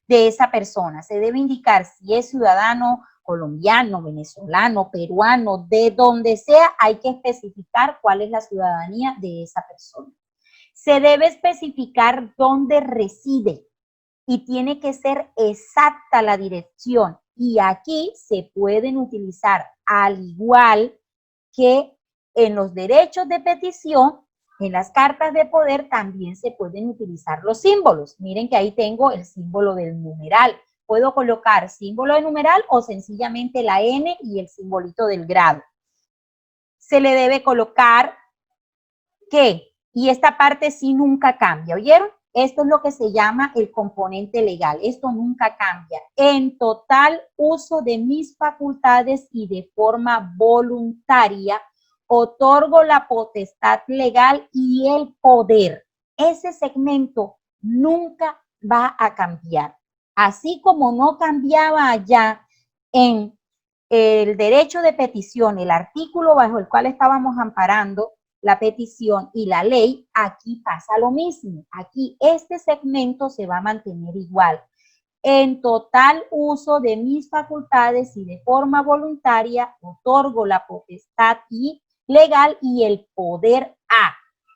esa persona. Se debe indicar si es ciudadano colombiano, venezolano, peruano, de donde sea, hay que especificar cuál es la ciudadanía de esa persona. Se debe especificar dónde reside y tiene que ser exacta la dirección. Y aquí se pueden utilizar, al igual que en los derechos de petición, en las cartas de poder también se pueden utilizar los símbolos. Miren que ahí tengo el símbolo del numeral. Puedo colocar símbolo de numeral o sencillamente la N y el simbolito del grado. Se le debe colocar ¿qué? Y esta parte sí nunca cambia, ¿oyeron? Esto es lo que se llama el componente legal. Esto nunca cambia. En total uso de mis facultades y de forma voluntaria, otorgo la potestad legal y el poder. Ese segmento nunca va a cambiar. Así como no cambiaba allá en el derecho de petición, el artículo bajo el cual estábamos amparando la petición y la ley, aquí pasa lo mismo. Aquí este segmento se va a mantener igual. En total uso de mis facultades y de forma voluntaria, otorgo la potestad y legal y el poder a.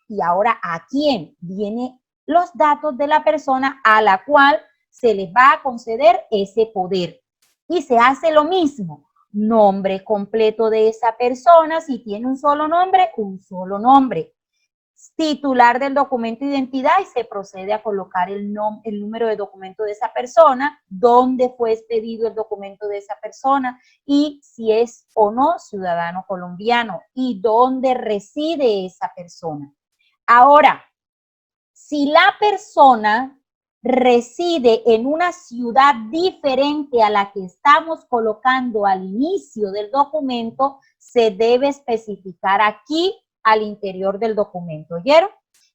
Y ahora, ¿a quién? Vienen los datos de la persona a la cual se les va a conceder ese poder. Y se hace lo mismo. Nombre completo de esa persona, si tiene un solo nombre. Titular del documento de identidad y se procede a colocar el número de documento de esa persona, dónde fue expedido el documento de esa persona y si es o no ciudadano colombiano y dónde reside esa persona. Ahora, si la persona reside en una ciudad diferente a la que estamos colocando al inicio del documento, se debe especificar aquí al interior del documento, ¿oyeron?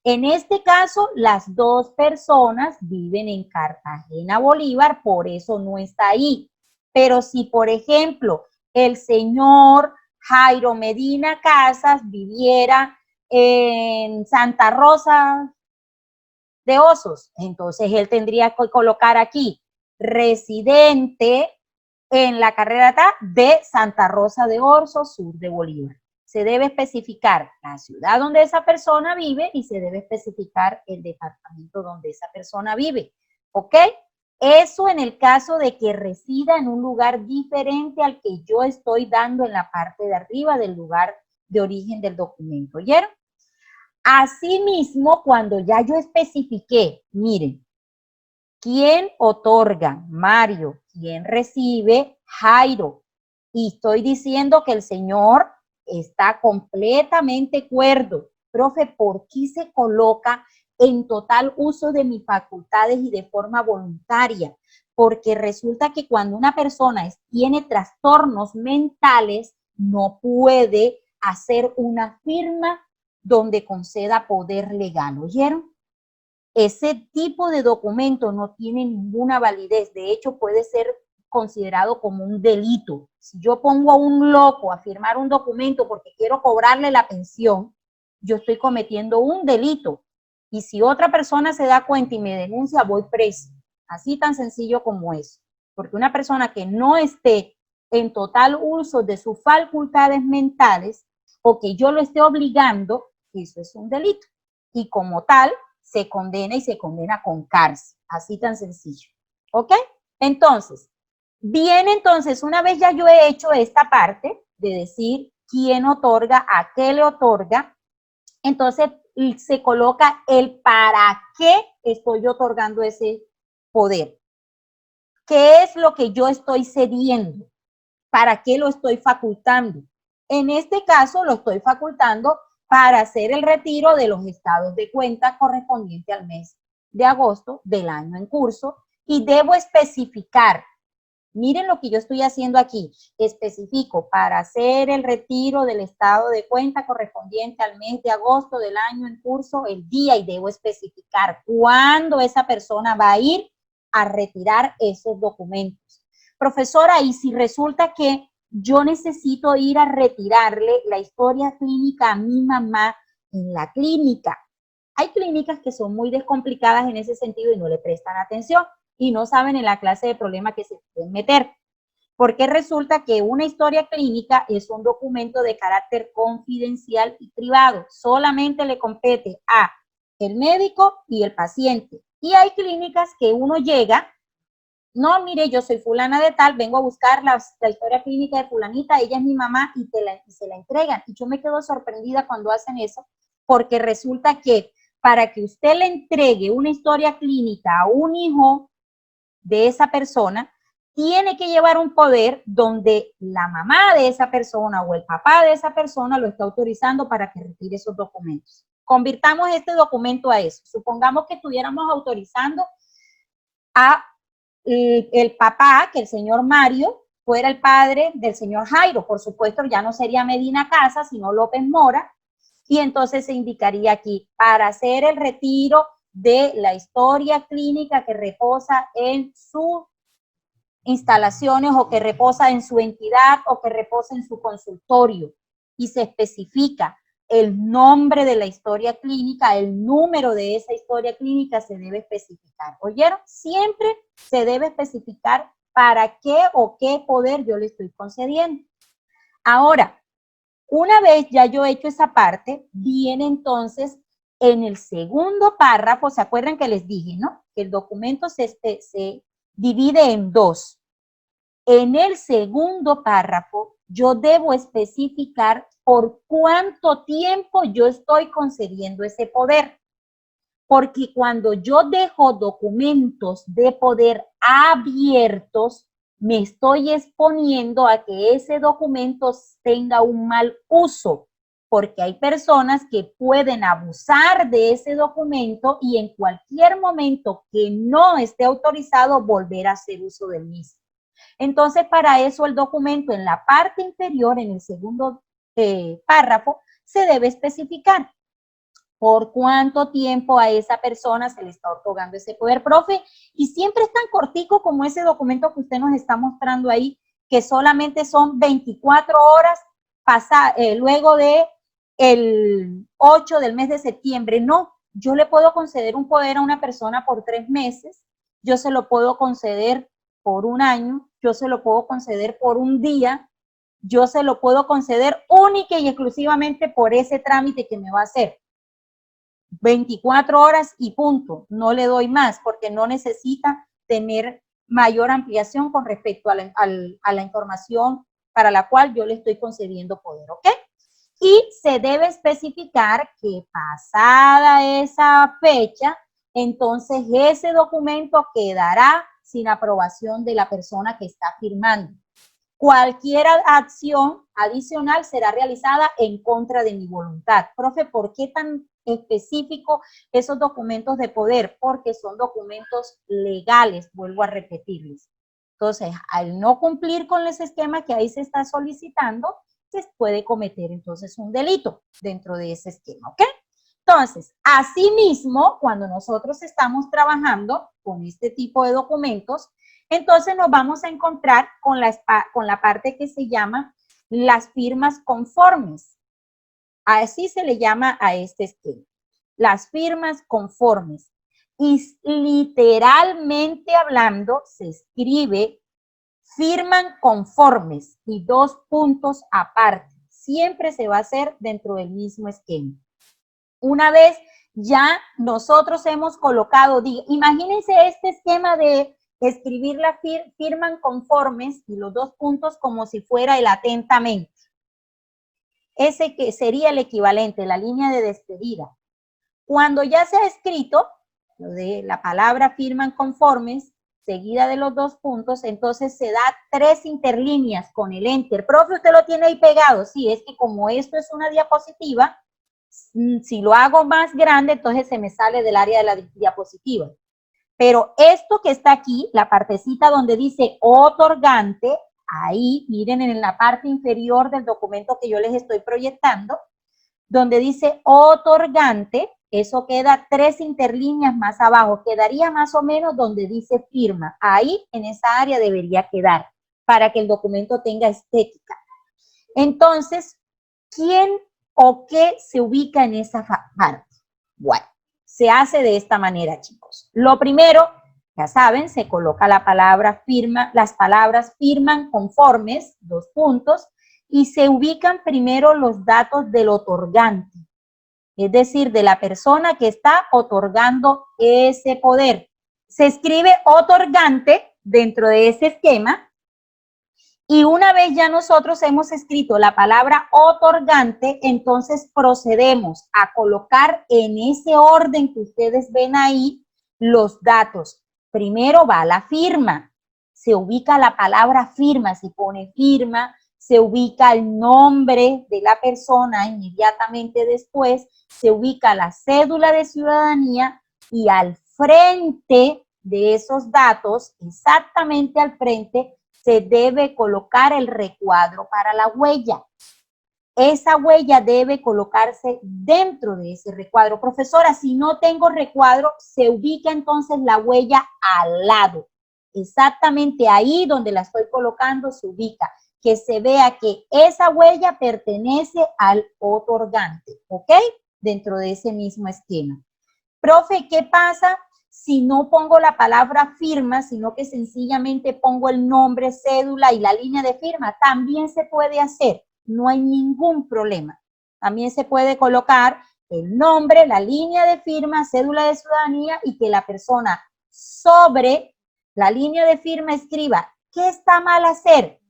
En este caso, las dos personas viven en Cartagena, Bolívar, por eso no está ahí. Pero si, por ejemplo, el señor Jairo Medina Casas viviera en Santa Rosa de Osos, entonces él tendría que colocar aquí residente en la carrera de Santa Rosa de Osos, sur de Bolívar. Se debe especificar la ciudad donde esa persona vive y se debe especificar el departamento donde esa persona vive, ¿ok? Eso en el caso de que resida en un lugar diferente al que yo estoy dando en la parte de arriba del lugar de origen del documento, ¿oyeron? Asimismo, cuando ya yo especifiqué, miren, ¿quién otorga? Mario. ¿Quién recibe? Jairo. Y estoy diciendo que el señor está completamente cuerdo. Profe, ¿por qué se coloca en total uso de mis facultades y de forma voluntaria? Porque resulta que cuando una persona tiene trastornos mentales, no puede hacer una firma donde conceda poder legal, ¿oyeron? Ese tipo de documento no tiene ninguna validez, de hecho puede ser considerado como un delito. Si yo pongo a un loco a firmar un documento porque quiero cobrarle la pensión, yo estoy cometiendo un delito. Y si otra persona se da cuenta y me denuncia, voy preso. Así tan sencillo como eso. Porque una persona que no esté en total uso de sus facultades mentales o que yo lo esté obligando, eso es un delito. Y como tal, se condena y se condena con cárcel. Así tan sencillo. ¿Ok? Entonces, una vez ya yo he hecho esta parte de decir quién otorga, a qué le otorga, entonces se coloca el para qué estoy otorgando ese poder. ¿Qué es lo que yo estoy cediendo? ¿Para qué lo estoy facultando? En este caso lo estoy facultando para hacer el retiro de los estados de cuenta correspondiente al mes de agosto del año en curso y debo especificar. Miren lo que yo estoy haciendo aquí. Especifico para hacer el retiro del estado de cuenta correspondiente al mes de agosto del año en curso, el día, y debo especificar cuándo esa persona va a ir a retirar esos documentos. Profesora, y si resulta que yo necesito ir a retirarle la historia clínica a mi mamá en la clínica. Hay clínicas que son muy descomplicadas en ese sentido y no le prestan atención y no saben en la clase de problema que se pueden meter. Porque resulta que una historia clínica es un documento de carácter confidencial y privado. Solamente le compete a el médico y el paciente. Y hay clínicas que uno llega, no, mire, yo soy fulana de tal, vengo a buscar la historia clínica de fulanita, ella es mi mamá y se la entregan. Y yo me quedo sorprendida cuando hacen eso, porque resulta que para que usted le entregue una historia clínica a un hijo de esa persona, tiene que llevar un poder donde la mamá de esa persona o el papá de esa persona lo está autorizando para que retire esos documentos. Convirtamos este documento a eso. Supongamos que estuviéramos autorizando a el papá, que el señor Mario fuera el padre del señor Jairo. Por supuesto, ya no sería Medina Casa, sino López Mora. Y entonces se indicaría aquí, para hacer el retiro de la historia clínica que reposa en sus instalaciones o que reposa en su entidad o que reposa en su consultorio. Y se especifica el nombre de la historia clínica, el número de esa historia clínica se debe especificar. ¿Oyeron? Siempre se debe especificar para qué o qué poder yo le estoy concediendo. Ahora, una vez ya yo he hecho esa parte, viene entonces en el segundo párrafo, ¿se acuerdan que les dije, no? Que el documento se divide en dos. En el segundo párrafo, yo debo especificar por cuánto tiempo yo estoy concediendo ese poder. Porque cuando yo dejo documentos de poder abiertos, me estoy exponiendo a que ese documento tenga un mal uso, porque hay personas que pueden abusar de ese documento y en cualquier momento que no esté autorizado volver a hacer uso del mismo. Entonces, para eso el documento en la parte inferior, en el segundo párrafo, se debe especificar por cuánto tiempo a esa persona se le está otorgando ese poder, profe, y siempre es tan cortico como ese documento que usted nos está mostrando ahí, que solamente son 24 horas luego de el 8 del mes de septiembre. No, yo le puedo conceder un poder a una persona por 3 meses, yo se lo puedo conceder por un año, yo se lo puedo conceder por un día, yo se lo puedo conceder única y exclusivamente por ese trámite que me va a hacer. 24 horas y punto, no le doy más porque no necesita tener mayor ampliación con respecto a la información para la cual yo le estoy concediendo poder, ¿ok? Y se debe especificar que pasada esa fecha, entonces ese documento quedará sin aprobación de la persona que está firmando. Cualquier acción adicional será realizada en contra de mi voluntad. Profe, ¿por qué tan específico esos documentos de poder? Porque son documentos legales, vuelvo a repetirles. Entonces, al no cumplir con ese esquema que ahí se está solicitando, se puede cometer entonces un delito dentro de ese esquema, ¿ok? Entonces, asimismo, cuando nosotros estamos trabajando con este tipo de documentos, entonces nos vamos a encontrar con la parte que se llama las firmas conformes. Así se le llama a este esquema. Las firmas conformes. Y literalmente hablando, se escribe firman conformes y 2 puntos aparte. Siempre se va a hacer dentro del mismo esquema. Una vez ya nosotros hemos colocado, imagínense este esquema de escribir la firman conformes y los 2 puntos como si fuera el atentamente. Ese que sería el equivalente, la línea de despedida. Cuando ya se ha escrito, lo de la palabra firman conformes, seguida de los 2 puntos, entonces se da 3 interlíneas con el enter. Profe, ¿usted lo tiene ahí pegado? Sí, es que como esto es una diapositiva, si lo hago más grande, entonces se me sale del área de la diapositiva. Pero esto que está aquí, la partecita donde dice otorgante, ahí, miren en la parte inferior del documento que yo les estoy proyectando, donde dice otorgante, eso queda 3 interlíneas más abajo, quedaría más o menos donde dice firma. Ahí, en esa área debería quedar, para que el documento tenga estética. Entonces, ¿quién o qué se ubica en esa parte? Bueno, se hace de esta manera, chicos. Lo primero, ya saben, se coloca la palabra firma, las palabras firman conformes, 2 puntos, y se ubican primero los datos del otorgante, es decir, de la persona que está otorgando ese poder. Se escribe otorgante dentro de ese esquema. Y una vez ya nosotros hemos escrito la palabra otorgante, entonces procedemos a colocar en ese orden que ustedes ven ahí los datos. Primero va la firma, se ubica la palabra firma, se pone firma, se ubica el nombre de la persona inmediatamente después, se ubica la cédula de ciudadanía y al frente de esos datos, exactamente al frente, se debe colocar el recuadro para la huella. Esa huella debe colocarse dentro de ese recuadro. Profesora, si no tengo recuadro, se ubica entonces la huella al lado. Exactamente ahí donde la estoy colocando se ubica. Que se vea que esa huella pertenece al otorgante, ¿ok? Dentro de ese mismo esquema. Profe, ¿qué pasa si no pongo la palabra firma, sino que sencillamente pongo el nombre, cédula y la línea de firma? También se puede hacer, no hay ningún problema. También se puede colocar el nombre, la línea de firma, cédula de ciudadanía y que la persona sobre la línea de firma escriba, ¿qué está mal hacer?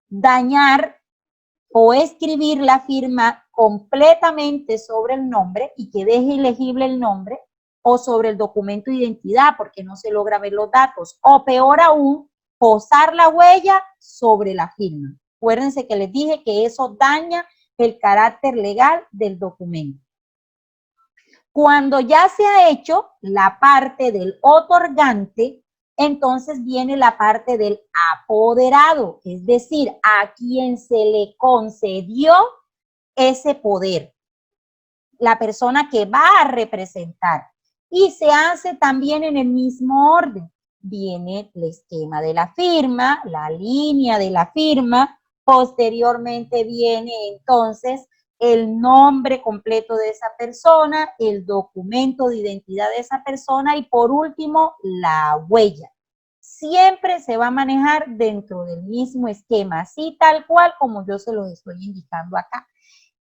Dañar o escribir la firma completamente sobre el nombre y que deje ilegible el nombre, o sobre el documento de identidad porque no se logra ver los datos, o peor aún, posar la huella sobre la firma. Acuérdense que les dije que eso daña el carácter legal del documento. Cuando ya se ha hecho la parte del otorgante, entonces viene la parte del apoderado, es decir, a quien se le concedió ese poder, la persona que va a representar. Y se hace también en el mismo orden. Viene el esquema de la firma, la línea de la firma, posteriormente viene entonces el nombre completo de esa persona, el documento de identidad de esa persona y por último la huella. Siempre se va a manejar dentro del mismo esquema, así tal cual como yo se los estoy indicando acá.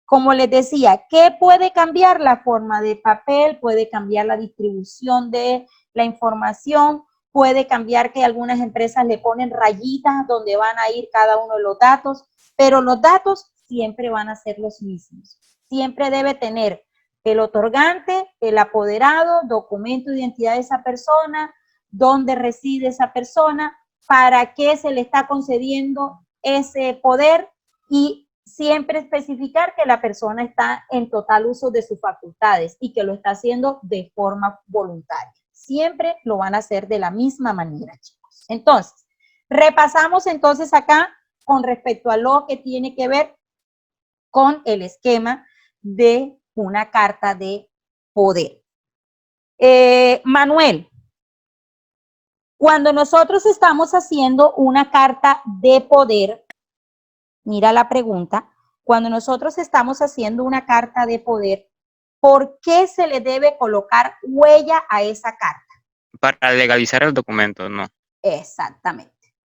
Como les decía, ¿qué puede cambiar? La forma de papel, puede cambiar la distribución de la información, puede cambiar que algunas empresas le ponen rayitas donde van a ir cada uno de los datos, pero los datos siempre van a ser los mismos. Siempre debe tener el otorgante, el apoderado, documento de identidad de esa persona, dónde reside esa persona, para qué se le está concediendo ese poder y siempre especificar que la persona está en total uso de sus facultades y que lo está haciendo de forma voluntaria. Siempre lo van a hacer de la misma manera, chicos. Entonces, repasamos entonces acá con respecto a lo que tiene que ver con el esquema de una carta de poder. Manuel, Cuando nosotros estamos haciendo una carta de poder, mira la pregunta, cuando nosotros estamos haciendo una carta de poder, ¿por qué se le debe colocar huella a esa carta? Para legalizar el documento, ¿no? Exactamente.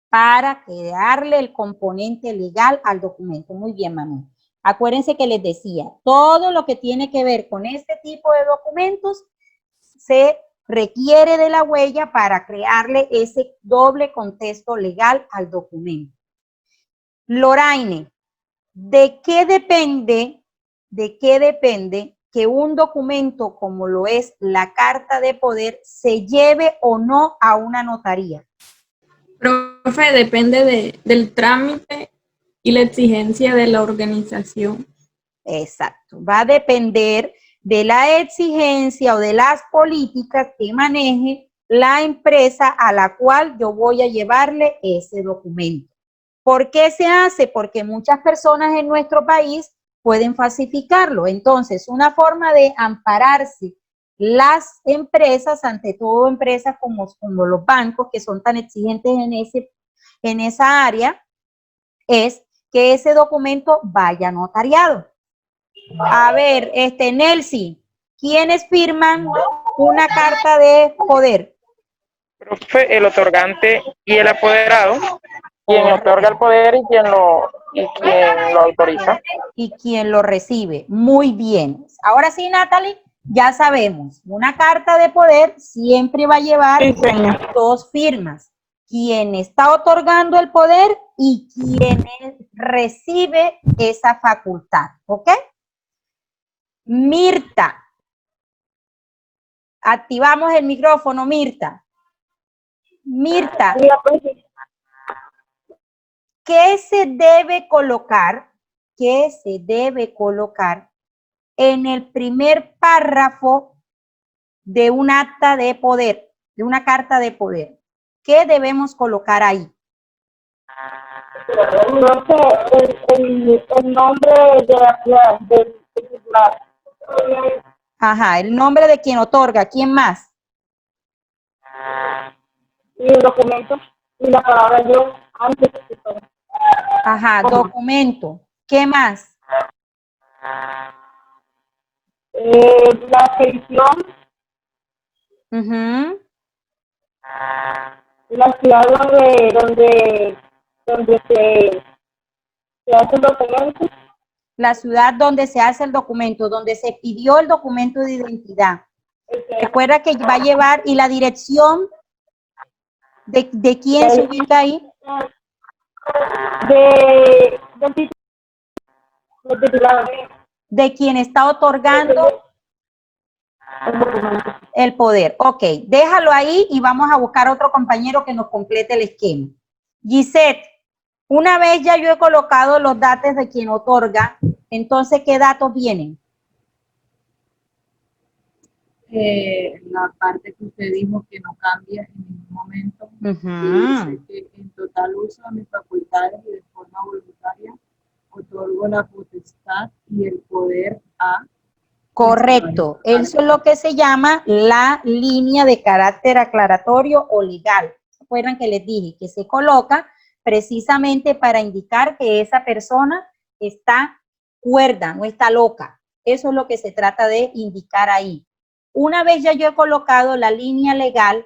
Para darle el componente legal al documento. Muy bien, Manuel. Acuérdense que les decía, todo lo que tiene que ver con este tipo de documentos se requiere de la huella para crearle ese doble contexto legal al documento. Loraine, ¿de qué depende que un documento como lo es la carta de poder se lleve o no a una notaría? Profe, depende del trámite y la exigencia de la organización. Exacto, va a depender de la exigencia o de las políticas que maneje la empresa a la cual yo voy a llevarle ese documento. ¿Por qué se hace? Porque muchas personas en nuestro país pueden falsificarlo. Entonces, una forma de ampararse las empresas, ante todo empresas como los bancos que son tan exigentes en esa área, es que ese documento vaya notariado. A ver, Nelcy, ¿quiénes firman una carta de poder? Profe, el otorgante y el apoderado, quien otorga el poder y quien lo autoriza. Y quien lo recibe. Muy bien. Ahora sí, Natalie, ya sabemos, una carta de poder siempre va a llevar dos firmas. Quien está otorgando el poder y quien recibe esa facultad. ¿Ok? Mirta. Activamos el micrófono, Mirta. Mirta. ¿Qué se debe colocar? ¿Qué se debe colocar en el primer párrafo de un acta de poder, de una carta de poder? ¿Qué debemos colocar ahí? El nombre de la ciudad, del titular. Ajá, el nombre de quien otorga. ¿Quién más? Y el documento y la palabra yo antes de todo. Ajá, documento. ¿Qué más? La pensión, Uh-huh. la ciudad donde se hace el documento. La ciudad donde se hace el documento, donde se pidió el documento de identidad. Recuerda que va a llevar, y la dirección de quién se ubica ahí. Del titular. De quien está otorgando el poder. Ok, déjalo ahí y vamos a buscar otro compañero que nos complete el esquema. Gisette, una vez ya yo he colocado los datos de quien otorga, entonces, ¿qué datos vienen? La parte que usted dijo que no cambia en ningún momento. Uh-huh. Dice que en total uso de mis facultades y de forma voluntaria otorgo la potestad y el poder a... Correcto, eso es lo que se llama la línea de carácter aclaratorio o legal. ¿Se acuerdan que les dije que se coloca precisamente para indicar que esa persona está cuerda, no está loca? Eso es lo que se trata de indicar ahí. Una vez ya yo he colocado la línea legal,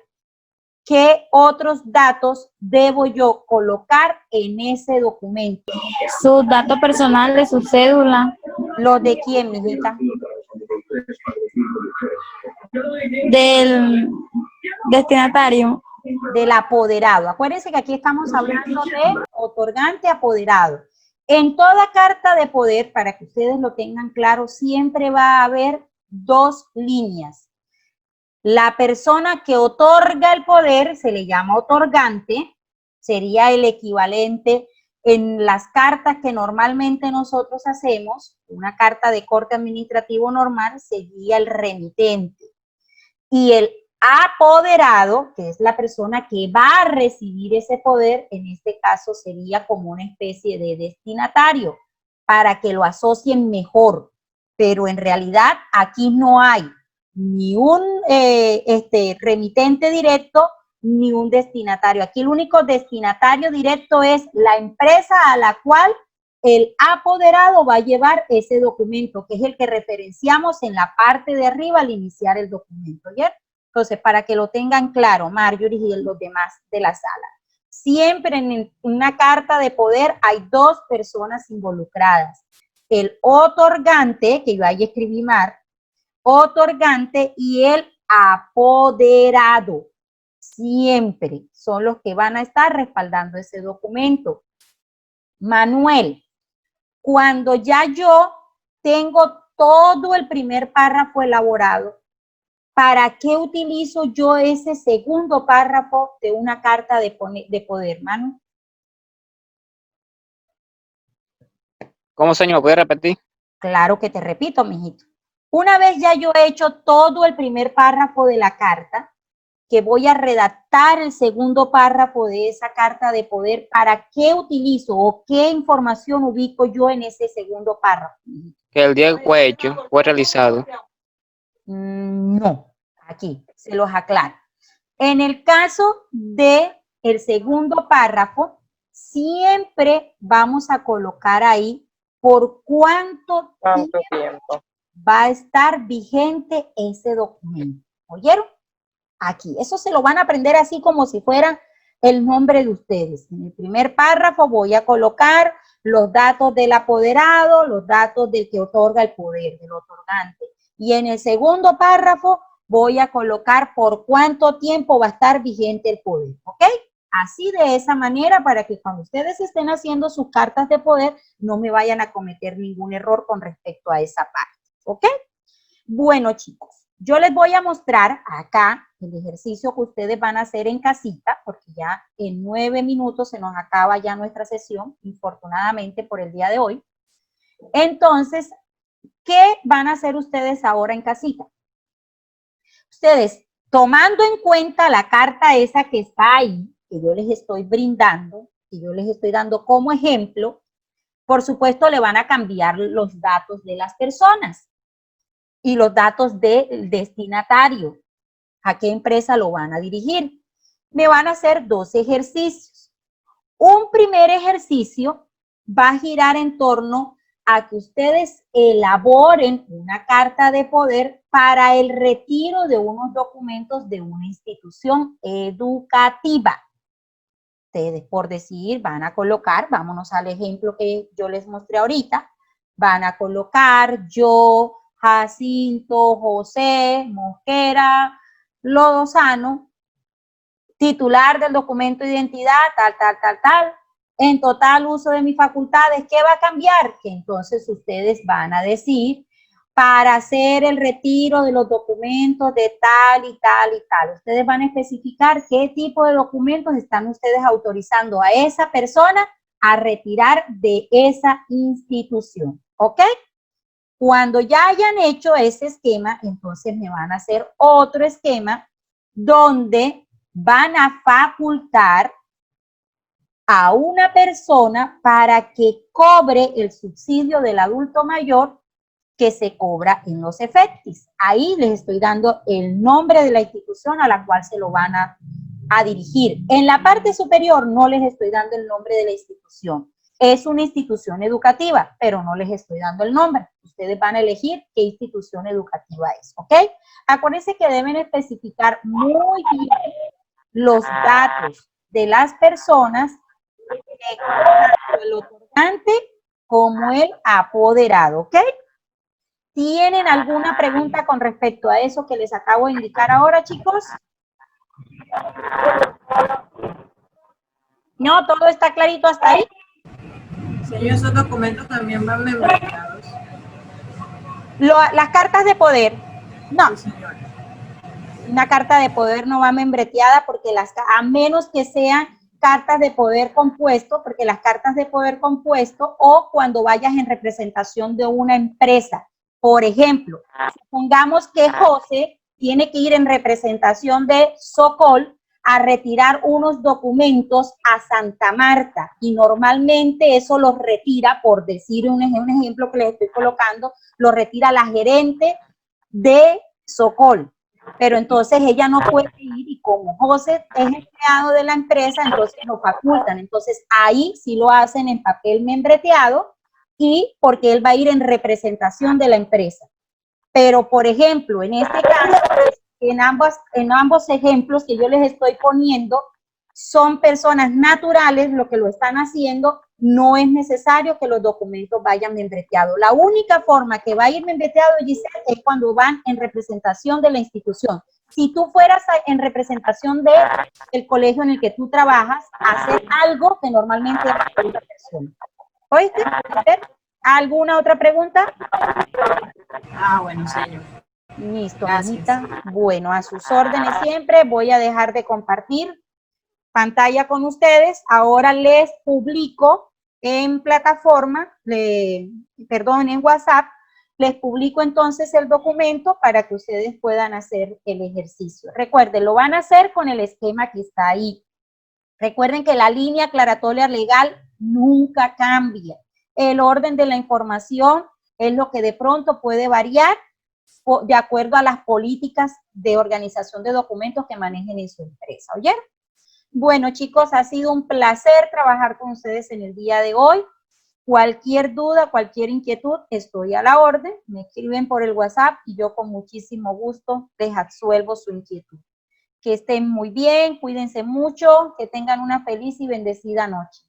¿qué otros datos debo yo colocar en ese documento? Sus datos personales, su cédula. ¿Los de quién, mijita? Del destinatario. Del apoderado. Acuérdense que aquí estamos hablando de otorgante apoderado. En toda carta de poder, para que ustedes lo tengan claro, siempre va a haber dos líneas. La persona que otorga el poder se le llama otorgante, sería el equivalente en las cartas que normalmente nosotros hacemos, una carta de corte administrativo normal, sería el remitente. Y el apoderado, que es la persona que va a recibir ese poder, en este caso sería como una especie de destinatario, para que lo asocien mejor. Pero en realidad aquí no hay ni un remitente directo ni un destinatario. Aquí el único destinatario directo es la empresa a la cual el apoderado va a llevar ese documento, que es el que referenciamos en la parte de arriba al iniciar el documento, ¿ya? Entonces, para que lo tengan claro, Marjorie y los demás de la sala. Siempre en una carta de poder hay dos personas involucradas. El otorgante, que yo ahí escribí mal, otorgante, y el apoderado. Siempre son los que van a estar respaldando ese documento. Manuel, cuando ya yo tengo todo el primer párrafo elaborado, ¿para qué utilizo yo ese segundo párrafo de una carta de poder, Manu? ¿Cómo, señor? ¿Puede repetir? Claro que te repito, mijito. Una vez ya yo he hecho todo el primer párrafo de la carta, que voy a redactar el segundo párrafo de esa carta de poder, ¿para qué utilizo o qué información ubico yo en ese segundo párrafo? Que el día que fue hecho, fue realizado. No, aquí se los aclaro. En el caso de el segundo párrafo, siempre vamos a colocar ahí por cuánto tiempo va a estar vigente ese documento. ¿Oyeron? Aquí, eso se lo van a aprender así como si fuera el nombre de ustedes. En el primer párrafo voy a colocar los datos del apoderado, los datos del que otorga el poder, del otorgante. Y en el segundo párrafo voy a colocar por cuánto tiempo va a estar vigente el poder, ¿ok? Así de esa manera para que cuando ustedes estén haciendo sus cartas de poder no me vayan a cometer ningún error con respecto a esa parte, ¿ok? Bueno, chicos, yo les voy a mostrar acá el ejercicio que ustedes van a hacer en casita, porque ya en 9 minutos se nos acaba ya nuestra sesión, infortunadamente por el día de hoy. Entonces, ¿qué van a hacer ustedes ahora en casita? Ustedes, tomando en cuenta la carta esa que está ahí, que yo les estoy brindando, que yo les estoy dando como ejemplo, por supuesto le van a cambiar los datos de las personas y los datos del destinatario. ¿A qué empresa lo van a dirigir? Me van a hacer 2 ejercicios. Un primer ejercicio va a girar en torno a que ustedes elaboren una carta de poder para el retiro de unos documentos de una institución educativa. Ustedes, por decir, van a colocar, vámonos al ejemplo que yo les mostré ahorita, van a colocar yo, Jacinto, José, Mosquera, Lozano, titular del documento de identidad, tal. En total uso de mis facultades, ¿qué va a cambiar? Que entonces ustedes van a decir, para hacer el retiro de los documentos de tal y tal. Ustedes van a especificar qué tipo de documentos están ustedes autorizando a esa persona a retirar de esa institución, ¿ok? Cuando ya hayan hecho ese esquema, entonces me van a hacer otro esquema donde van a facultar a una persona para que cobre el subsidio del adulto mayor que se cobra en los efectis. Ahí les estoy dando el nombre de la institución a la cual se lo van a dirigir. En la parte superior no les estoy dando el nombre de la institución. Es una institución educativa, pero no les estoy dando el nombre. Ustedes van a elegir qué institución educativa es, ¿ok? Acuérdense que deben especificar muy bien los datos de las personas, tanto el otorgante como el apoderado, ¿ok? ¿Tienen alguna pregunta con respecto a eso que les acabo de indicar ahora, chicos? ¿No? ¿Todo está clarito hasta ahí? Señor, esos documentos también van membreteados. Las cartas de poder, no. Sí, señora. Una carta de poder no va membreteada porque a menos que sean cartas de poder compuesto, porque las cartas de poder compuesto o cuando vayas en representación de una empresa. Por ejemplo, supongamos que José tiene que ir en representación de Socol a retirar unos documentos a Santa Marta y normalmente eso los retira, por decir un ejemplo que les estoy colocando, lo retira la gerente de Socol. Pero entonces ella no puede ir y como José es empleado de la empresa, entonces lo facultan. Entonces ahí sí lo hacen en papel membreteado y porque él va a ir en representación de la empresa. Pero, por ejemplo, en este caso, en ambos ejemplos que yo les estoy poniendo, son personas naturales lo que lo están haciendo, no es necesario que los documentos vayan membreteados. La única forma que va a ir membreteado, Giselle, es cuando van en representación de la institución. Si tú fueras en representación del colegio en el que tú trabajas, hacer algo que normalmente hace otra persona. ¿Oíste? ¿Alguna otra pregunta? Bueno, señor. Listo, Gracias. Anita. Bueno, a sus órdenes siempre. Voy a dejar de compartir pantalla con ustedes. Ahora les publico en plataforma, en WhatsApp, les publico entonces el documento para que ustedes puedan hacer el ejercicio. Recuerden, lo van a hacer con el esquema que está ahí. Recuerden que la línea aclaratoria legal nunca cambia. El orden de la información es lo que de pronto puede variar de acuerdo a las políticas de organización de documentos que manejen en su empresa. ¿Oyeron? Bueno, chicos, ha sido un placer trabajar con ustedes en el día de hoy. Cualquier duda, cualquier inquietud, estoy a la orden. Me escriben por el WhatsApp y yo con muchísimo gusto les absuelvo su inquietud. Que estén muy bien, cuídense mucho, que tengan una feliz y bendecida noche.